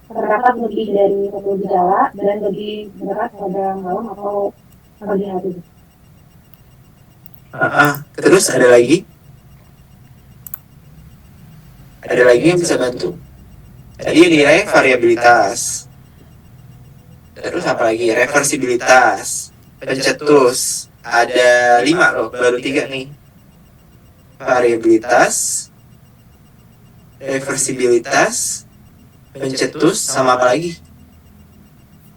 Terdapat lebih dari satu gejala dan lebih berat pada malam atau pagi hari. Terus ada lagi? Ada lagi yang bisa bantu? Tadi yang dinilai variabilitas. Terus apa lagi? Reversibilitas, pencetus. Ada 5 loh, baru 3 nih. Variabilitas, reversibilitas, pencetus, sama apa lagi?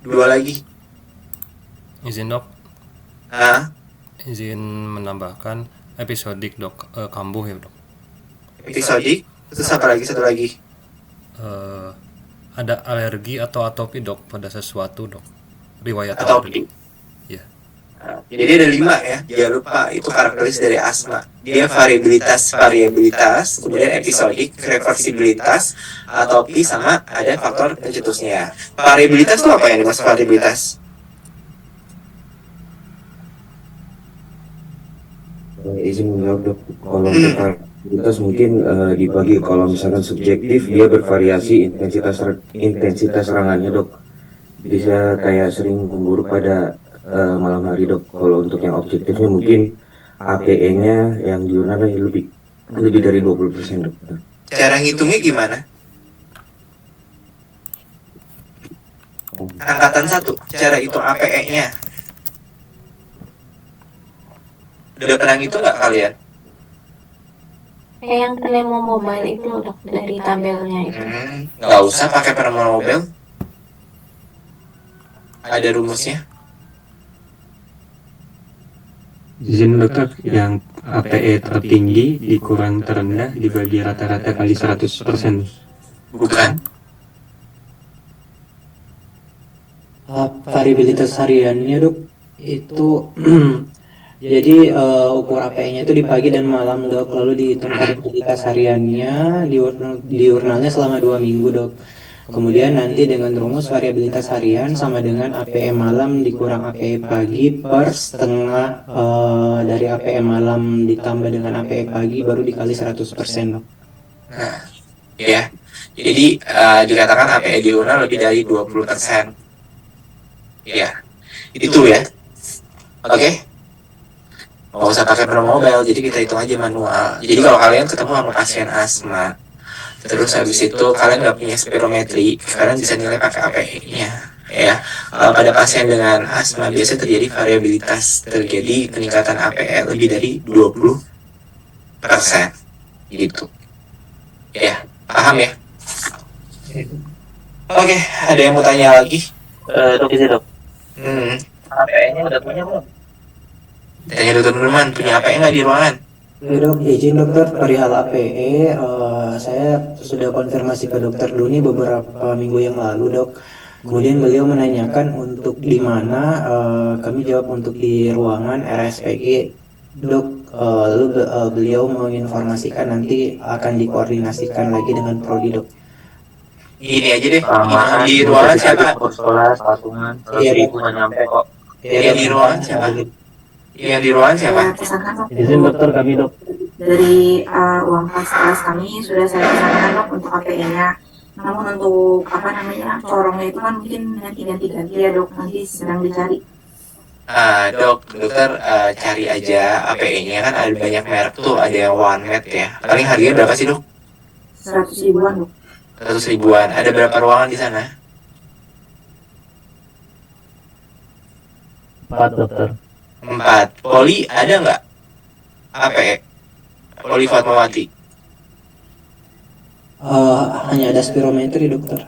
2 lagi. Izin dok, Nah, izin menambahkan episodik dok, kambuh ya dok. episodik. Terus apa lagi? Satu lagi. Ada alergi atau atopi dok pada sesuatu dok, riwayat Atopi. Ya. Jadi ada 5 ya, jangan lupa itu karakteristik dari asma. Dia variabilitas, kemudian episodik, reversibilitas, atopi, sama ada faktor pencetusnya. Variabilitas itu apa yang dimaksud variabilitas? Izin menjawab dok. Kalau untuk variabilitas mungkin dibagi, kalau misalkan subjektif dia bervariasi intensitas serangannya dok. Bisa kayak sering memburuk pada malam hari dok. Kalau untuk yang objektifnya mungkin APE-nya yang diurnal lebih dari 20% dok. Cara ngitungnya gimana? Angkatan 1, cara hitung APE-nya. Udah pernah ngitung nggak kalian? Kayak yang Pneumo Mobile itu loh dok, dari tabelnya itu. Nggak usah pakai Pneumo Mobile. Ada rumusnya. Izin dokter, yang APE tertinggi dikurang terendah dibagi rata-rata kali 100%. Bukan. Variabilitas hariannya dok itu jadi ukur APE-nya itu di pagi dan malam dok, lalu dihitung variabilitas hariannya diurnalnya selama 2 minggu dok. Kemudian nanti dengan rumus variabilitas harian sama dengan APE malam dikurang APE pagi per setengah dari APE malam ditambah dengan APE pagi baru dikali 100%, Dok. Nah, ya. Jadi dikatakan APE diurnal lebih dari 20%. Ya, itu ya. Oke. Nggak usah pakai pro mobile, jadi kita hitung aja manual. Jadi kalau kalian ketemu sama pasien asma, terus habis itu kalian nggak punya spirometri, kalian bisa nilai pakai APE-nya. Ya, pada pasien dengan asma biasa terjadi variabilitas, terjadi peningkatan APE lebih dari 20%. Gitu. Ya, paham ya? Oke, ada yang mau tanya lagi? Dok, isi dok. APE-nya udah punya belum? Tanya dokter Nurman, punya APE nggak di ruangan? Ya dok, izin dokter perihal APE, saya sudah konfirmasi ke dokter Duni beberapa minggu yang lalu dok. Kemudian beliau menanyakan untuk di mana, kami jawab untuk di ruangan RSPG dok. Lalu beliau menginformasikan nanti akan dikoordinasikan lagi dengan prodi dok. Gini aja deh, di ruangan siapa? Sekolah, patungan, 100.000 nggak nyampe kok. Yang di ruangan siapa? Yang di ruangan siapa? Izin dokter kami dok. Dari uang kelas kami sudah saya pesankan dok untuk APE-nya. Namun untuk corongnya itu kan mungkin ganti ya dok, nanti sedang dicari. Dokter cari aja APE-nya, kan ada banyak merek tuh, ada yang OneMed ya. Paling harganya berapa sih dok? 100 ribuan dok. 100 ribuan. Ada berapa ruangan di sana? 4 dokter. 4. Poli ada nggak? APE? Poli Fatmawati? Hanya ada spirometri dokter.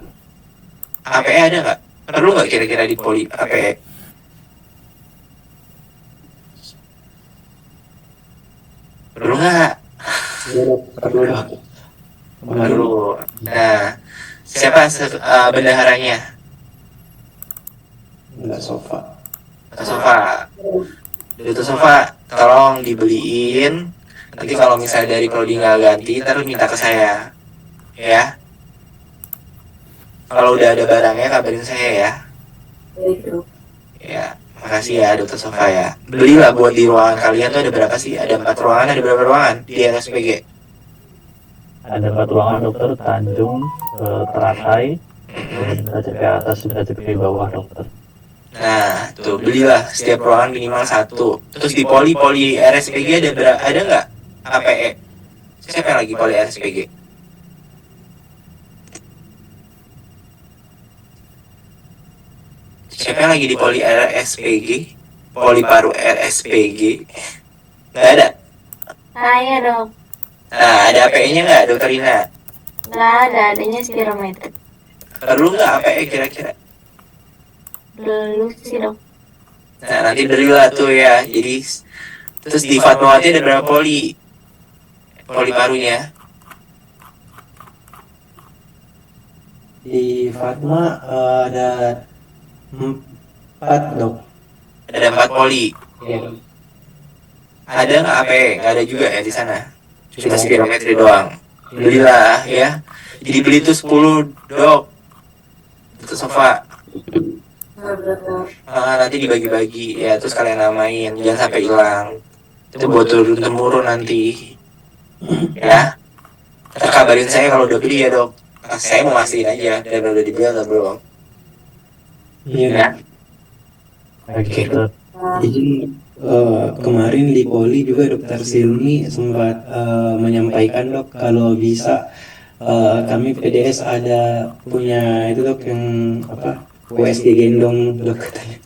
APE ada nggak? Perlu nggak kira-kira di poli APE? Perlu nggak? Perlu. Nah, siapa bendaharanya? Enggak sofa. Dokter Sofa, tolong dibeliin. Nanti kalau misalnya dari prodi nggak ganti, ntar minta ke saya, ya. Kalau udah ada barangnya kabarin saya ya. Ya, makasih ya Dokter Sofa ya. Belilah buat di ruangan kalian tuh ada berapa sih? Ada 4 ruangan, ada berapa ruangan di RSPG? Ada 4 ruangan dokter, Tanjung, teratai, KCP atas, KCP bawah dokter. Nah, tuh belilah setiap ruangan minimal 1. Terus di poli RSPG ada nggak APE? Siapa yang lagi poli RSPG? Siapa yang lagi di poli RSPG? Poli paru RSPG? Nggak ada? Iya dok. Nah, ada APE-nya nggak, Dokter Ina? Nggak ada, adanya spirometri. Perlu nggak APE kira-kira? Belum sih dok. Nah, nanti belilah tuh ya. Jadi, terus di Fatmawati ada berapa poli? Poli parunya? Di Fatma ada 4 dok. Ada 4 poli. Iya. Ada nggak APE? Nggak ada juga ya di sana. Cuma spirometri doang. Belilah ya. Jadi beli tuh 10 dok. Itu sofa. Nanti dibagi-bagi ya, terus kalian namain, jangan sampai hilang. Itu buat turun temurun nanti. Ya. Ntar kabarin saya kalau udah beli ya dok. Saya mau mastiin aja dan udah dibeli atau belum. Iya. Ya. Oke. Jadi kemarin di poli juga dokter Silmi sempat menyampaikan dok kalau bisa kami PDS ada punya itu dok yang apa USG gendong dok katanya.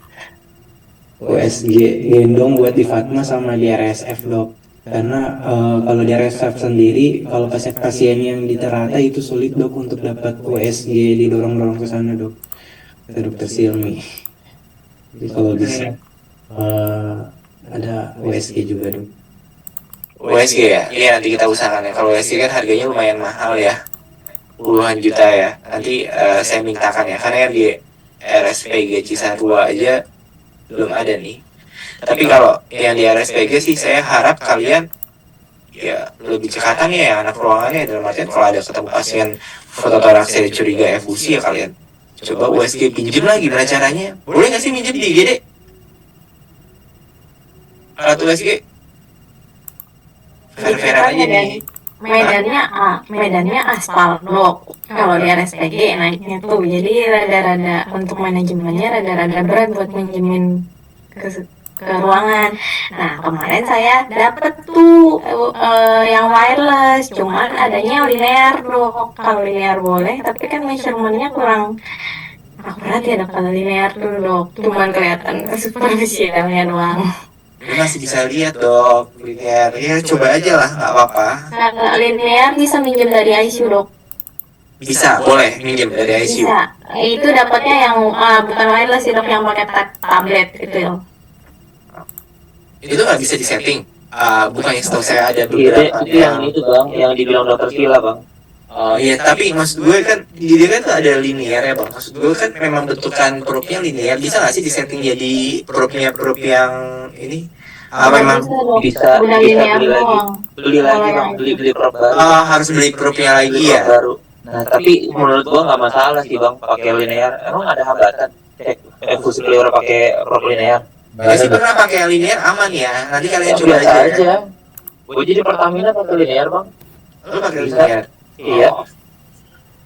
USG gendong buat di Fatma sama di RSF dok. Karena kalau di RSF sendiri kalau pasien yang di teratai itu sulit dok untuk dapat USG didorong-dorong ke sana dok. Kata dokter Silmi. Jadi kalau bisa ada USG juga dok. USG ya? Iya nanti kita usahakan ya. Kalau USG kan harganya lumayan mahal ya, puluhan juta ya. Nanti saya mintakan ya, karena yang di RSPG Cisarua aja belum ada nih. Tapi kalau yang di RSPG sih saya harap kalian ya lebih ke katanya ya anak ruangannya, dalam artian kalau ada ketemu pasien fototoraks yang curiga efusi ya kalian coba USG pinjem lagi, gimana caranya? Boleh nggak sih minjem di IGD alat USG? Fair-fair aja nih. Medannya aspal dok. Kalau di RSPG naiknya tuh, jadi rada-rada untuk manajemennya rada-rada berat buat minjemin ke ruangan. Nah kemarin saya dapet tuh yang wireless, cuman adanya linear dok. Kalau linear boleh, tapi kan measurementnya kurang akurat ya dok. Kalau linear tuh dok, cuman kelihatan superficialnya doang. Lu masih bisa lihat dok linear, ya coba aja lah, nggak apa-apa. Kalau linear bisa minjem dari ICU dok. Bisa, boleh minjem dari ICU. Bisa. Itu dapatnya yang bukan wireless sih dok, yang pakai tablet itu dok. Itu nggak bisa disetting. Bukannya setahu saya ada Itu beberapa yang itu bang, yang dibilang dokter Sheila bang. Oh iya, tapi maksud gue kan di dia kan tuh ada linear ya bang. Maksud gue kan memang bentukan perutnya linear. Bisa nggak sih disetting jadi perut yang ini? Memang bisa beli lagi bang, beli prop baru. Harus beli perutnya lagi ya. Baru. Nah tapi menurut gua nggak masalah sih bang pakai linear. Emang ada hambatan efusi pleural pakai prop linear? Ya sih pernah pakai linear aman ya. Nanti kalian coba Biasa aja. aja. Gua jadi Pertamina pakai linear bang. Lu pakai linear? Iya.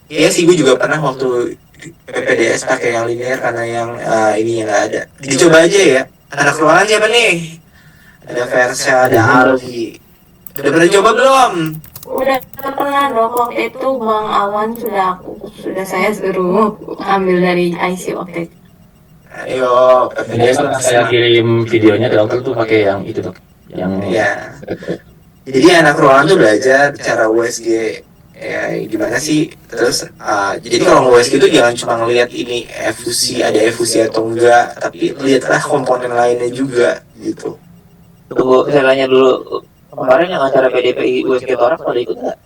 Iya sih, gue juga pernah waktu PPDS pakai yang linear karena yang ini yang nggak ada. Dicoba aja ya. Anak ruangan siapa nih? Ada Versha, ada Aldi. Udah pernah coba belum? Udah pernah dok, waktu itu Bang Awan sudah saya suruh ambil dari ICU waktu itu. Ayo, PPDS saya kirim videonya ke dokter tuh pakai yang itu dok. Yang ya. Jadi anak ruangan tuh belajar cara USG ya gimana sih, terus jadi kalau USG itu jangan cuma ngelihat ini ada efusi atau enggak, tapi lihatlah komponen lainnya juga gitu. Tunggu, saya tanya dulu, kemarin yang acara PDPI USG Toraks pada ikut nggak?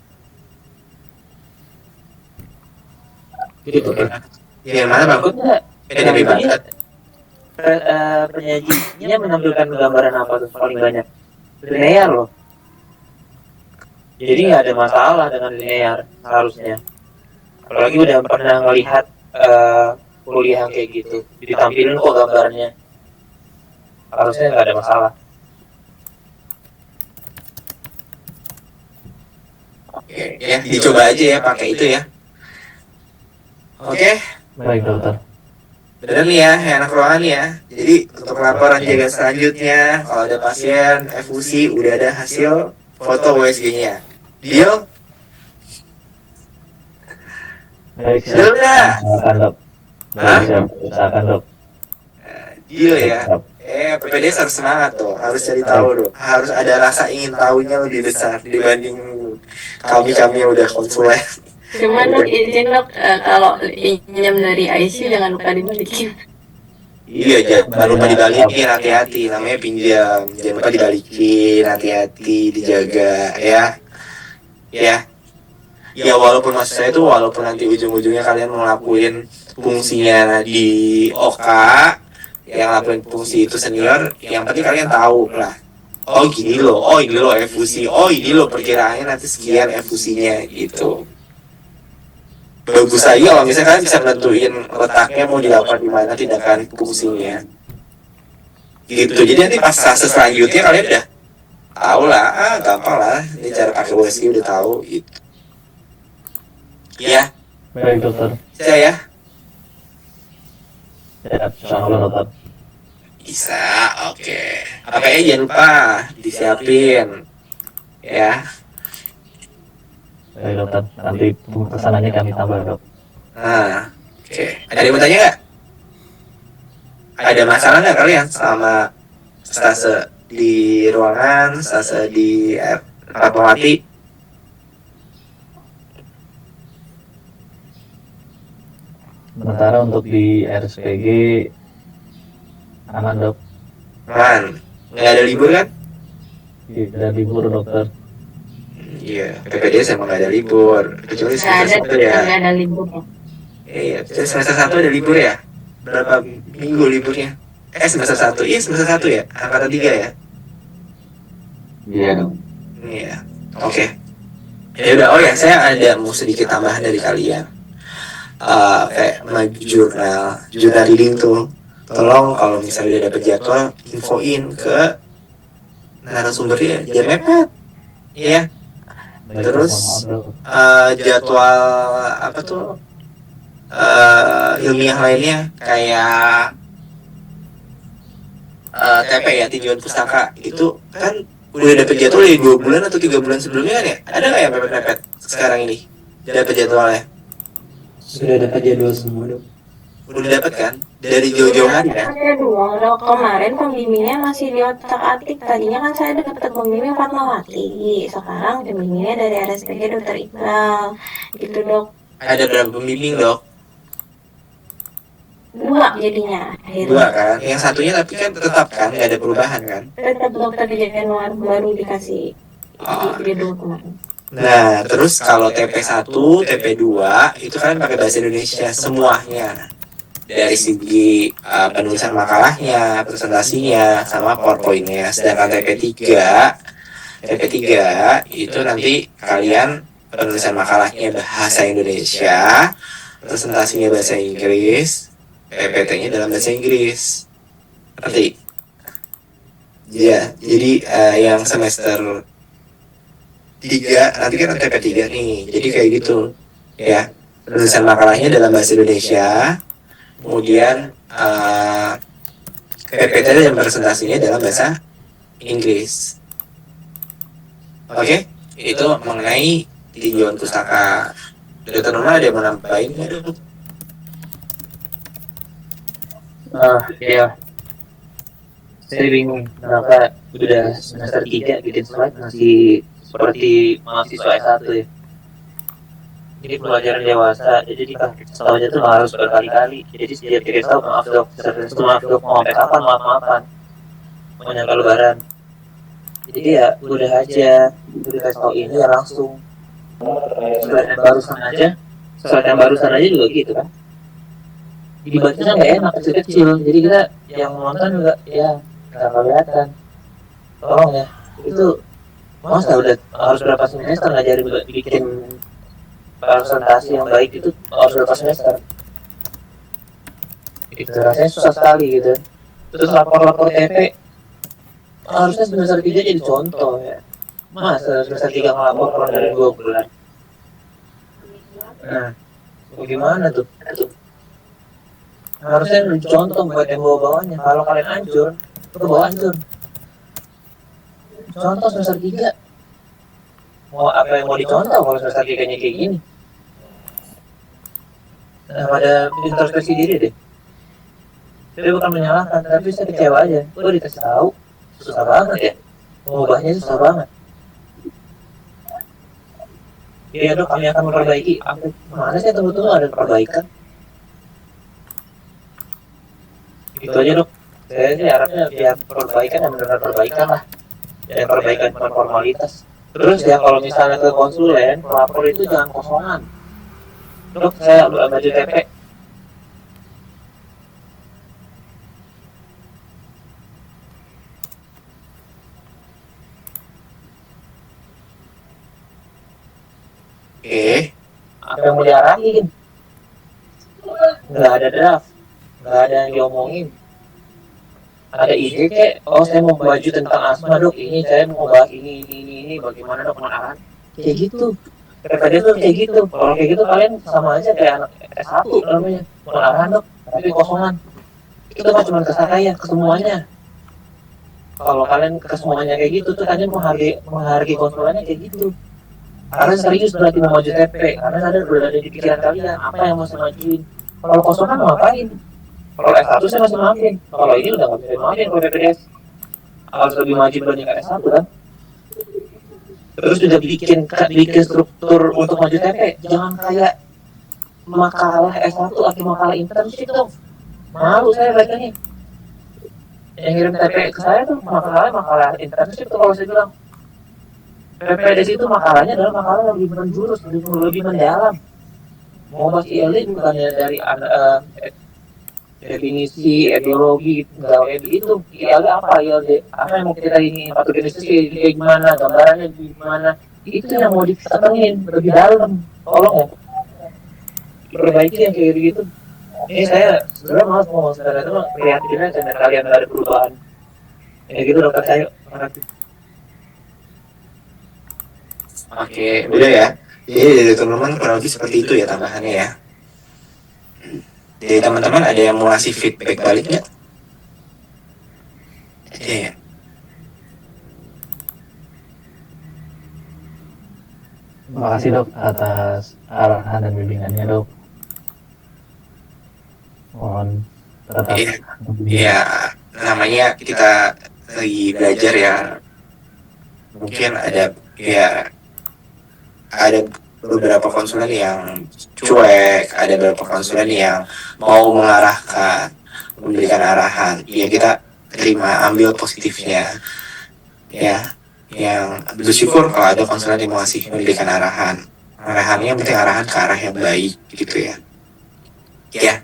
Gitu kan? Yang mana bang? Ikut nggak? PDPI banget. Penyajinya menampilkan gambaran apa tuh paling banyak? Linear loh. Jadi nggak ada masalah dengan linear harusnya. Apalagi udah pernah ngelihat kuliah yang kayak gitu, ditampilin kok gambarnya. Harusnya nggak ada masalah. Oke, ya dicoba aja ya pakai itu ya. Oke. Baik dokter. Bener nih ya, anak ruangan ya. Jadi untuk laporan jaga selanjutnya, kalau ada pasien efusi udah ada hasil foto USG-nya. Deal? Baik, Deal dah. silakan dok. Silakan dok. Deal ya. PPDS harus semangat tuh, harus cari tahu tuh, harus ada rasa ingin tahunya lebih besar dibanding kami yang udah konsulen. Cuman dok izin dok, kalau pinjam dari ICU jangan lupa dibalikin. Iya, jangan lupa dibalikin, hati-hati, namanya pinjam, jangan lupa dibalikin, hati-hati, dijaga ya. Ya walaupun maksud saya tuh walaupun nanti ujung-ujungnya kalian mau ngelakuin fungsinya di OK, yang ngelakuin fungsi itu senior, yang penting kalian tahu lah. Oh ini loh efusi, oh ini loh perkiraannya nanti sekian efusinya gitu. Bagus aja kalau misalnya kalian bisa menentuin letaknya mau dilakukan di mana tindakan fungsinya. Gitu. Jadi nanti pas fase selanjutnya kalian udah tahu lah, gampang lah. Ini cara pakai USG udah tahu gitu. Ya. Baik dokter. Bisa ya? Ya, insyaallah dokter. Bisa, oke. Apa jangan lupa disiapin. Ya. Baik dokter, nanti pesanannya kami tambah dok. Nah, oke. Ada yang mau tanya nggak? Ada masalah nggak kalian selama stase di ruangan, stase di Fatmawati? Sementara untuk di RSPG aman dok. Aman. Nggak ada libur kan? Tidak ada libur dokter. Iya, PPDS emang nggak ada libur. Kecuali semester 1 ya. Nggak ada libur. Iya, semester 1 ada libur ya? Berapa minggu liburnya? Semester 1, iya semester 1 ya? Angkatan 3 ya? Iya dong. Iya. Oke. Ya udah, oh ya, saya ada mau sedikit tambahan dari kalian. Kayak maju jurnal reading tuh. Tolong kalau misalnya udah dapet jadwal, infoin ke narasumbernya, jangan mepet. Iya. Terus jadwal apa tuh ilmiah lainnya kayak TP ya, tinjauan pustaka itu kan udah dapet jadwal dari 2 bulan atau 3 bulan sebelumnya kan ya? Ada nggak yang mepet-mepet sekarang ini? Dapet jadwalnya? Sudah dapat jadwal semua, Dok. Udah dapet kan? Dari jauh-jauh hari kan? Ada dua, Dok. Kemarin pembimbingnya masih di otak-atik. Tadinya kan saya dapat pembimbing Fatmawati. Sekarang pembimbingnya dari RSPG Dr. Iqbal. Gitu, Dok. Ada berapa pembimbing, Dok? 2 jadinya. Akhirnya. 2 kan? Yang satunya tapi kan tetap kan? Nggak ada perubahan kan? Tetap dokter di Januari baru dikasih jadwal kemarin. Nah, terus kalau TP1, TP2 itu kan pakai bahasa Indonesia semuanya. Dari segi penulisan makalahnya, presentasinya, sama PowerPoint-nya. Sedangkan TP3 itu nanti kalian penulisan makalahnya bahasa Indonesia, presentasinya bahasa Inggris, PPT-nya dalam bahasa Inggris. Ngerti? Ya, jadi yang semester 3 nanti kan TP3 nih, jadi kayak gitu ya, penulisan makalahnya dalam bahasa Indonesia, kemudian PPT dan presentasinya dalam bahasa Inggris. Oke, itu mengenai tinjauan pustaka. Dokter Nurman ada yang mau nambahin nggak, Dok? Ya, saya bingung kenapa udah semester 3 bikin slide masih seperti mahasiswa S1 ya. Ini pelajaran dewasa, jadi dikasih tahu aja tuh harus berkali-kali. Jadi setiap dikasih tahu, maaf dok, maaf dok, mau sampai kapan, maaf-maafan, mau nyangka lebaran. Jadi ya udah aja, udah dikasih tahu ini ya langsung. Slide yang barusan aja juga gitu kan. Dibacanya nggak enak, kecil-kecil, jadi kita yang nonton juga ya nggak kelihatan. Tolong ya, itu masa udah harus berapa semester ngajarin bikin presentasi yang baik itu harus berapa semester? Itu rasanya susah sekali gitu. Terus lapor-lapor TP harusnya semester 3 jadi contoh ya. Masa semester 3 ngelapor kurang dari 2 bulan? Nah, bagaimana tuh? Harusnya contoh buat yang bawa-bawanya. Kalau kalian hancur, ke bawah hancur. Contoh semester 3. Mau apa yang mau dicontoh kalau semester 3-nya kayak gini? Nah, pada introspeksi diri deh. Saya bukan menyalahkan, tapi saya kecewa aja. Gue dikasih tahu, susah banget ya. Mengubahnya susah banget. Iya dok, kami akan memperbaiki. Mana sih tunggu-tunggu ada perbaikan? Itu aja dok. Saya sih harapnya biar perbaikan yang benar-benar perbaikan lah. Dan perbaikan bukan formalitas. Terus ya kalau misalnya ke konsulen, pelapor itu jangan kosongan. Dok, saya baju TP. Apa yang mau diarahin? Nggak ada draft, nggak ada yang diomongin. Ada ide kek, oh saya mau baju tentang asma dok, ini saya mau bahas ini, bagaimana dok penarahan? Kayak gitu. PPD tuh kayak gitu. Kalau kayak gitu kalian sama aja kayak anak S1 namanya, penarahan dok, tapi kosongan. Itu kan cuma ke saya, ke semuanya. Kalau kalian ke semuanya kayak gitu tuh kalian menghargai konsulennya kayak gitu. Karena serius berarti mau maju TP, karena sadar udah ada di pikiran kalian apa yang mau saya majuin. Kalau kosongan mau ngapain? Kalau S1 saya masih maafin, kalau ini udah nggak bisa maafin kalau PPDS. Harus lebih maju dibandingkan S1 kan. Terus juga bikin struktur untuk maju TP, jangan kayak makalah S1 atau makalah internship dong. Malu saya bacanya. Yang ngirim TP ke saya tuh makalah internship tuh kalau saya bilang. PPDS itu makalahnya adalah makalah lebih menjurus, lebih mendalam. Mau bahas ILD bukannya dari definisi etiologi itu ILD apa, ILD apa yang mau kita ini, patogenesis kayak gimana, gambarannya gimana, itu yang mau ditekenin lebih dalam. Tolong ya perbaiki yang kayak gitu. Ini saya sebenarnya malas ngomong sebenarnya, itu prihatin aja dan kalian nggak ada perubahan kayak gitu dokter saya. Makasih. Oke, udah ya. Jadi dari Dr. Nurman kurang lebih seperti itu ya tambahannya ya. Dari teman-teman ada yang mau ngasih feedback balik nggak? Iya. Terima kasih dok atas arahan dan bimbingannya dok. Mohon tetap. Iya, namanya kita lagi belajar ya. Mungkin ada beberapa konsulen yang cuek, ada beberapa konsulen yang mau mengarahkan, memberikan arahan. Ya kita terima, ambil positifnya. Ya, yang bersyukur kalau ada konsulen yang mau memberikan arahan. Arahannya penting arahan ke arah yang baik gitu ya. Ya.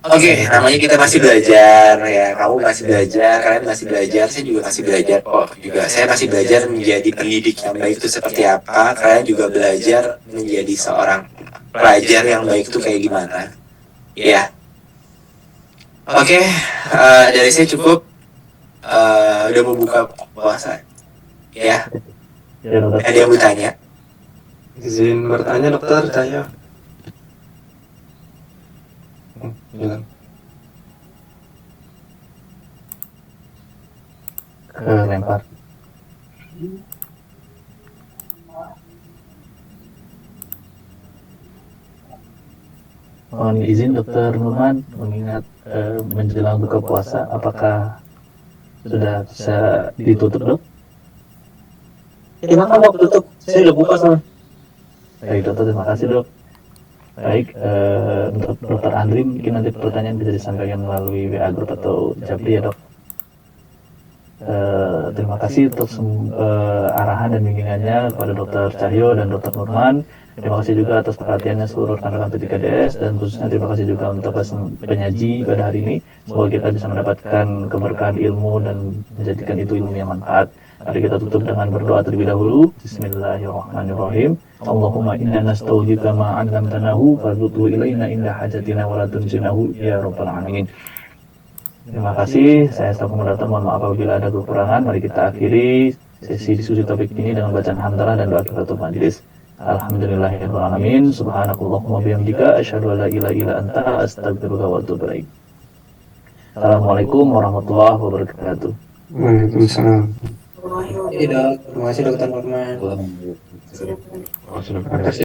Oke, namanya kita masih belajar ya. Kamu masih belajar, kalian masih belajar, saya juga masih belajar kok. Juga saya masih belajar menjadi pendidik yang baik itu seperti apa. Kalian juga belajar menjadi seorang pelajar yang baik itu kayak gimana. Ya. Oke, dari saya cukup. Udah mau buka puasa. Ya. Ada yang mau tanya? Izin bertanya dokter, saya. Bilang. Lempar. Mohon izin dokter Nurman, mengingat menjelang buka puasa, apakah sudah bisa ditutup dok? Silakan dok, tutup. Saya udah buka soalnya. Baik dokter, terima kasih dok. Baik, untuk dokter Andri mungkin nanti pertanyaan bisa disampaikan melalui WA Group atau Japri ya dok. Terima kasih untuk arahan dan bimbingannya kepada dokter Cahyo dan dokter Nurman. Terima kasih juga atas perhatiannya seluruh rekan-rekan P3DS, dan khususnya terima kasih juga untuk penyaji pada hari ini. Semoga kita bisa mendapatkan keberkahan ilmu dan menjadikan itu ilmu yang manfaat. Mari kita tutup dengan berdoa terlebih dahulu. Bismillahirrahmanirrahim. Allahumma inna nasta'udzika ma 'allamtanahu farzuqhu ilaina inda hajatina wa la tunzinahu ya rabbal alamin. Terima kasih. Saya Staf Moderator, mohon maaf apabila ada kekurangan. Mari kita akhiri sesi diskusi topik ini dengan bacaan hamdalah dan doa kifaratul majelis. Alhamdulillahirabbil alamin. Subhanakallahumma bihamdika asyhadu an la ilaha illa anta astaghfiruka wa atubu ilaik. Assalamualaikum warahmatullahi wabarakatuh. Waalaikumsalam. Terima kasih dokter Nurman. Terima kasih.